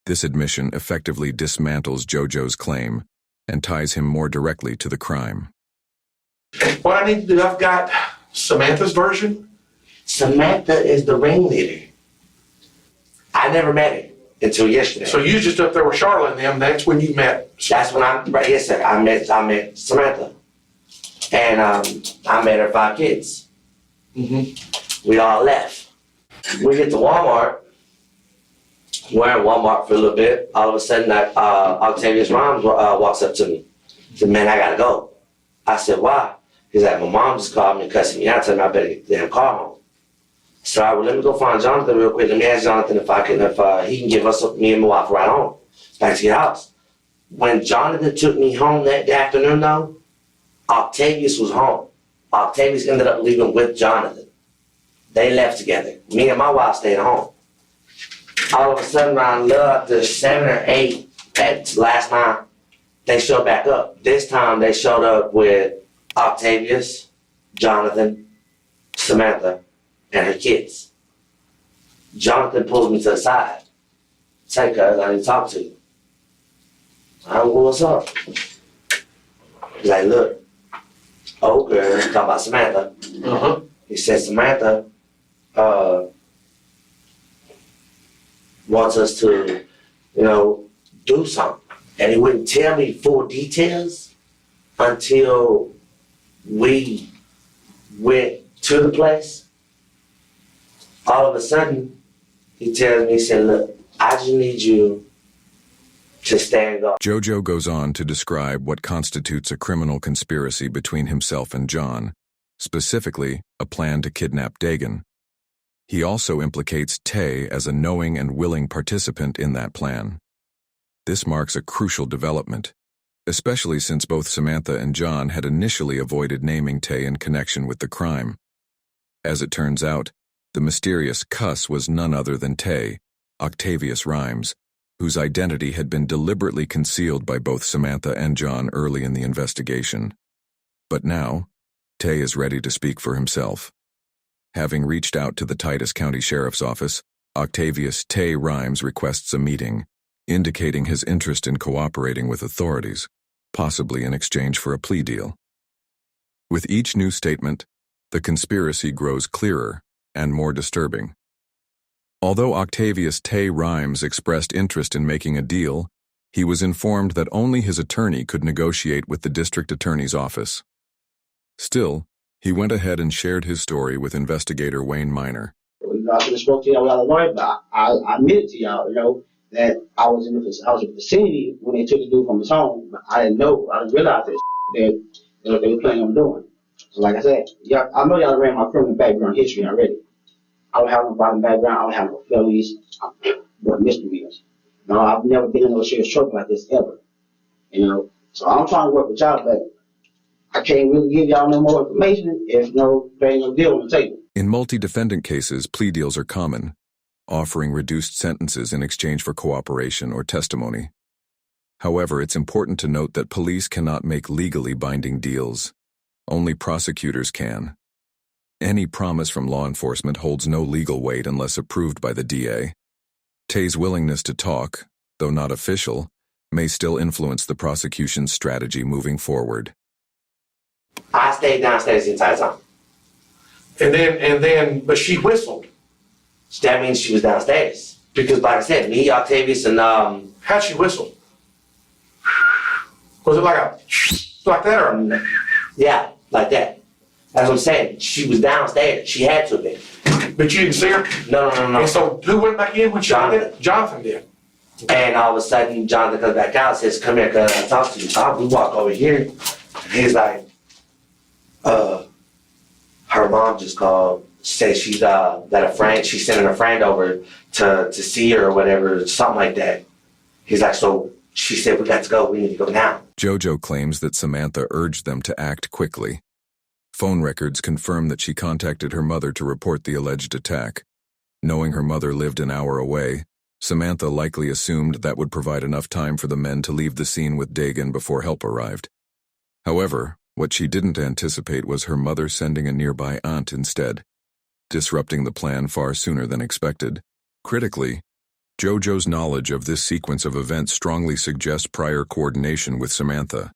This admission effectively dismantles Jojo's claim and ties him more directly to the crime. What I need to do, I've got Samantha's version. Samantha is the ringleader. I never met her until yesterday. So you just up there with Charlotte and them, that's when you met. That's when right, yes sir, I met Samantha. And I met her 5 kids. Mm-hmm. We all left. We get to Walmart. We're at Walmart for a little bit. All of a sudden, Octavius Rhymes walks up to me. He said, "Man, I gotta go." I said, "Why?" He's like, "My mom just called me and cussing me out, telling me I better get the damn car home." So I let me go find Jonathan real quick. Let me ask Jonathan if he can give us, me and my wife, a ride home, back to your house. When Jonathan took me home that afternoon, though, Octavius was home. Octavius ended up leaving with Jonathan. They left together. Me and my wife stayed home. All of a sudden, around the 7 or 8 at last night, they showed back up. This time, they showed up with Octavius, Jonathan, Samantha, and her kids. Jonathan pulls me to the side. "Say, cuz, I need to talk to you." I don't know what's up. He's like, "Look, old girl," talking about Samantha. He said, "Samantha wants us to, do something." And he wouldn't tell me full details until we went to the place. All of a sudden, he tells me, he said, "Look, I just need you to stand up." Jojo goes on to describe what constitutes a criminal conspiracy between himself and John, specifically a plan to kidnap Dogen. He also implicates Tay as a knowing and willing participant in that plan. This marks a crucial development, especially since both Samantha and John had initially avoided naming Tay in connection with the crime. As it turns out, the mysterious cuss was none other than Tay, Octavius Rhymes, whose identity had been deliberately concealed by both Samantha and John early in the investigation. But now, Tay is ready to speak for himself. Having reached out to the Titus County Sheriff's Office, Octavius Tay Rhymes requests a meeting, indicating his interest in cooperating with authorities, possibly in exchange for a plea deal. With each new statement, the conspiracy grows clearer and more disturbing. Although Octavius Tay Rhymes expressed interest in making a deal, he was informed that only his attorney could negotiate with the district attorney's office. Still, he went ahead and shared his story with investigator Wayne Minor. I could have spoke to y'all without a lawyer, but I admitted to y'all, that I was in the vicinity when they took the dude from his home, but I didn't realize that they were planning on doing. So like I said, I know y'all ran my criminal background history already. I don't have no violent background, I don't have no felonies, no misdemeanors. No, I've never been in no serious trouble like this ever. So I'm trying to work with y'all, but I can't really give y'all no more information if there ain't no deal on the table. In multi-defendant cases, plea deals are common, offering reduced sentences in exchange for cooperation or testimony. However, it's important to note that police cannot make legally binding deals. Only prosecutors can. Any promise from law enforcement holds no legal weight unless approved by the DA. Tay's willingness to talk, though not official, may still influence the prosecution's strategy moving forward. I stayed downstairs the entire time. But she whistled. So that means she was downstairs. Because like I said, me, Octavius, and How'd she whistle? Was it like that or? Yeah, like that. That's what I'm saying. She was downstairs. She had to be. But you didn't see her? No. And so who went back in when she did? Jonathan did. And all of a sudden, Jonathan comes back out and says, "Come here, cuz I talk to you." So we walk over here. And he's like, her mom just called, said she's that a friend, she's sending a friend over to see her or whatever, something like that. He's like, so she said, we got to go, we need to go now. Jojo claims that Samantha urged them to act quickly. Phone records confirm that she contacted her mother to report the alleged attack. Knowing her mother lived an hour away, Samantha likely assumed that would provide enough time for the men to leave the scene with Dogen before help arrived. However, what she didn't anticipate was her mother sending a nearby aunt instead, disrupting the plan far sooner than expected. Critically, Jojo's knowledge of this sequence of events strongly suggests prior coordination with Samantha,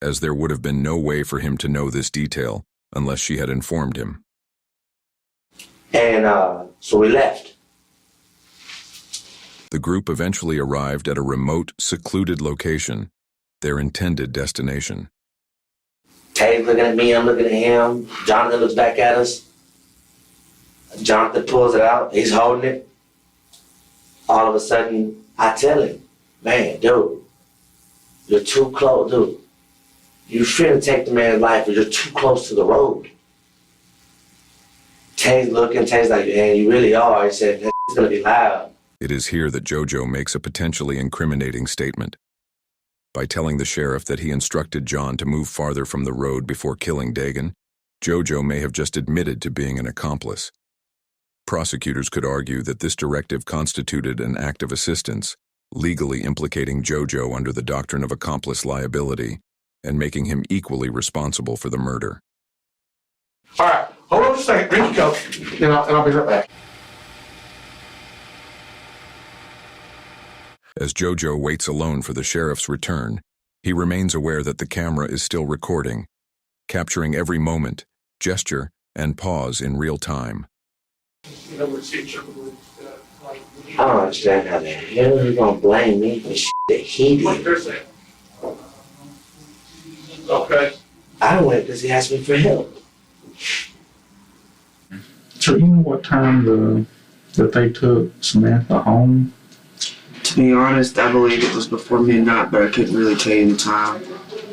as there would have been no way for him to know this detail unless she had informed him. And so we left. The group eventually arrived at a remote, secluded location, their intended destination. Tay's looking at me, I'm looking at him. Jonathan looks back at us. Jonathan pulls it out, he's holding it. All of a sudden, I tell him, man, dude, you're too close, dude. You finna take the man's life, but you're too close to the road. Tay's looking, Tay's like, man, you really are. He said, it's gonna be loud. It is here that Jojo makes a potentially incriminating statement. By telling the sheriff that he instructed John to move farther from the road before killing Dogen, Jojo may have just admitted to being an accomplice. Prosecutors could argue that this directive constituted an act of assistance, legally implicating Jojo under the doctrine of accomplice liability and making him equally responsible for the murder. All right, hold on just a second, drink your Coke, and I'll be right back. As Jojo waits alone for the sheriff's return, he remains aware that the camera is still recording, capturing every moment, gesture, and pause in real time. I don't understand how the hell you're gonna blame me for shit that he did. Okay. I went because he asked me for help. So you know what time that they took Samantha home? To be honest, I believe it was before midnight, but I couldn't really tell you the time.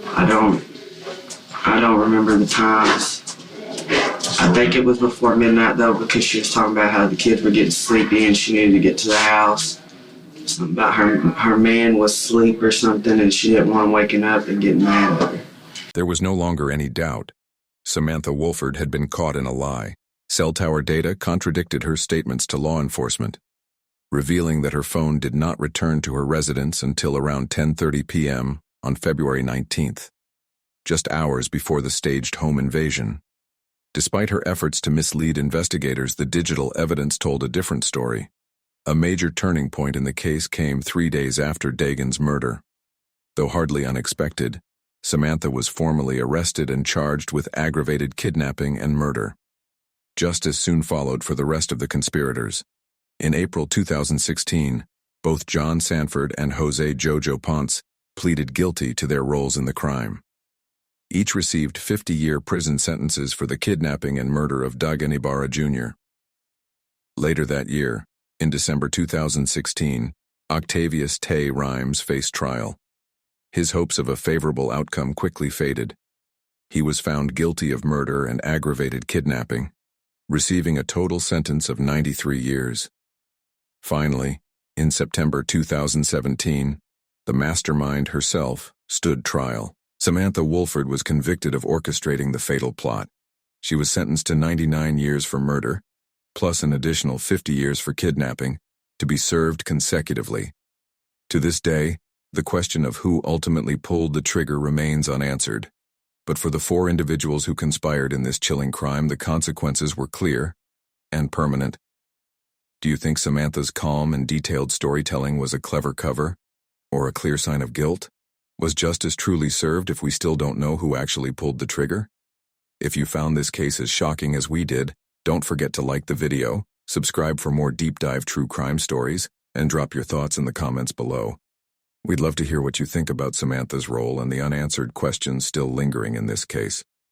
I don't remember the times. I think it was before midnight though, because she was talking about how the kids were getting sleepy and she needed to get to the house. something about her man was asleep or something, and she didn't want him waking up and getting mad at her. There was no longer any doubt. Samantha Wolford had been caught in a lie. Cell tower data contradicted her statements to law enforcement, revealing that her phone did not return to her residence until around 10:30 p.m. on February 19th, just hours before the staged home invasion. Despite her efforts to mislead investigators, the digital evidence told a different story. A major turning point in the case came 3 days after Dogen's murder. Though hardly unexpected, Samantha was formally arrested and charged with aggravated kidnapping and murder. Justice soon followed for the rest of the conspirators. In April 2016, both John Sanford and Jojo Ponce pleaded guilty to their roles in the crime. Each received 50-year prison sentences for the kidnapping and murder of Dogen Ibarra Jr. Later that year, in December 2016, Octavius Tay Rhymes faced trial. His hopes of a favorable outcome quickly faded. He was found guilty of murder and aggravated kidnapping, receiving a total sentence of 93 years. Finally, in September 2017, the mastermind herself stood trial. Samantha Wolford was convicted of orchestrating the fatal plot. She was sentenced to 99 years for murder, plus an additional 50 years for kidnapping, to be served consecutively. To this day, the question of who ultimately pulled the trigger remains unanswered. But for the 4 individuals who conspired in this chilling crime, the consequences were clear and permanent. Do you think Samantha's calm and detailed storytelling was a clever cover, or a clear sign of guilt? Was justice truly served if we still don't know who actually pulled the trigger? If you found this case as shocking as we did, don't forget to like the video, subscribe for more deep dive true crime stories, and drop your thoughts in the comments below. We'd love to hear what you think about Samantha's role and the unanswered questions still lingering in this case.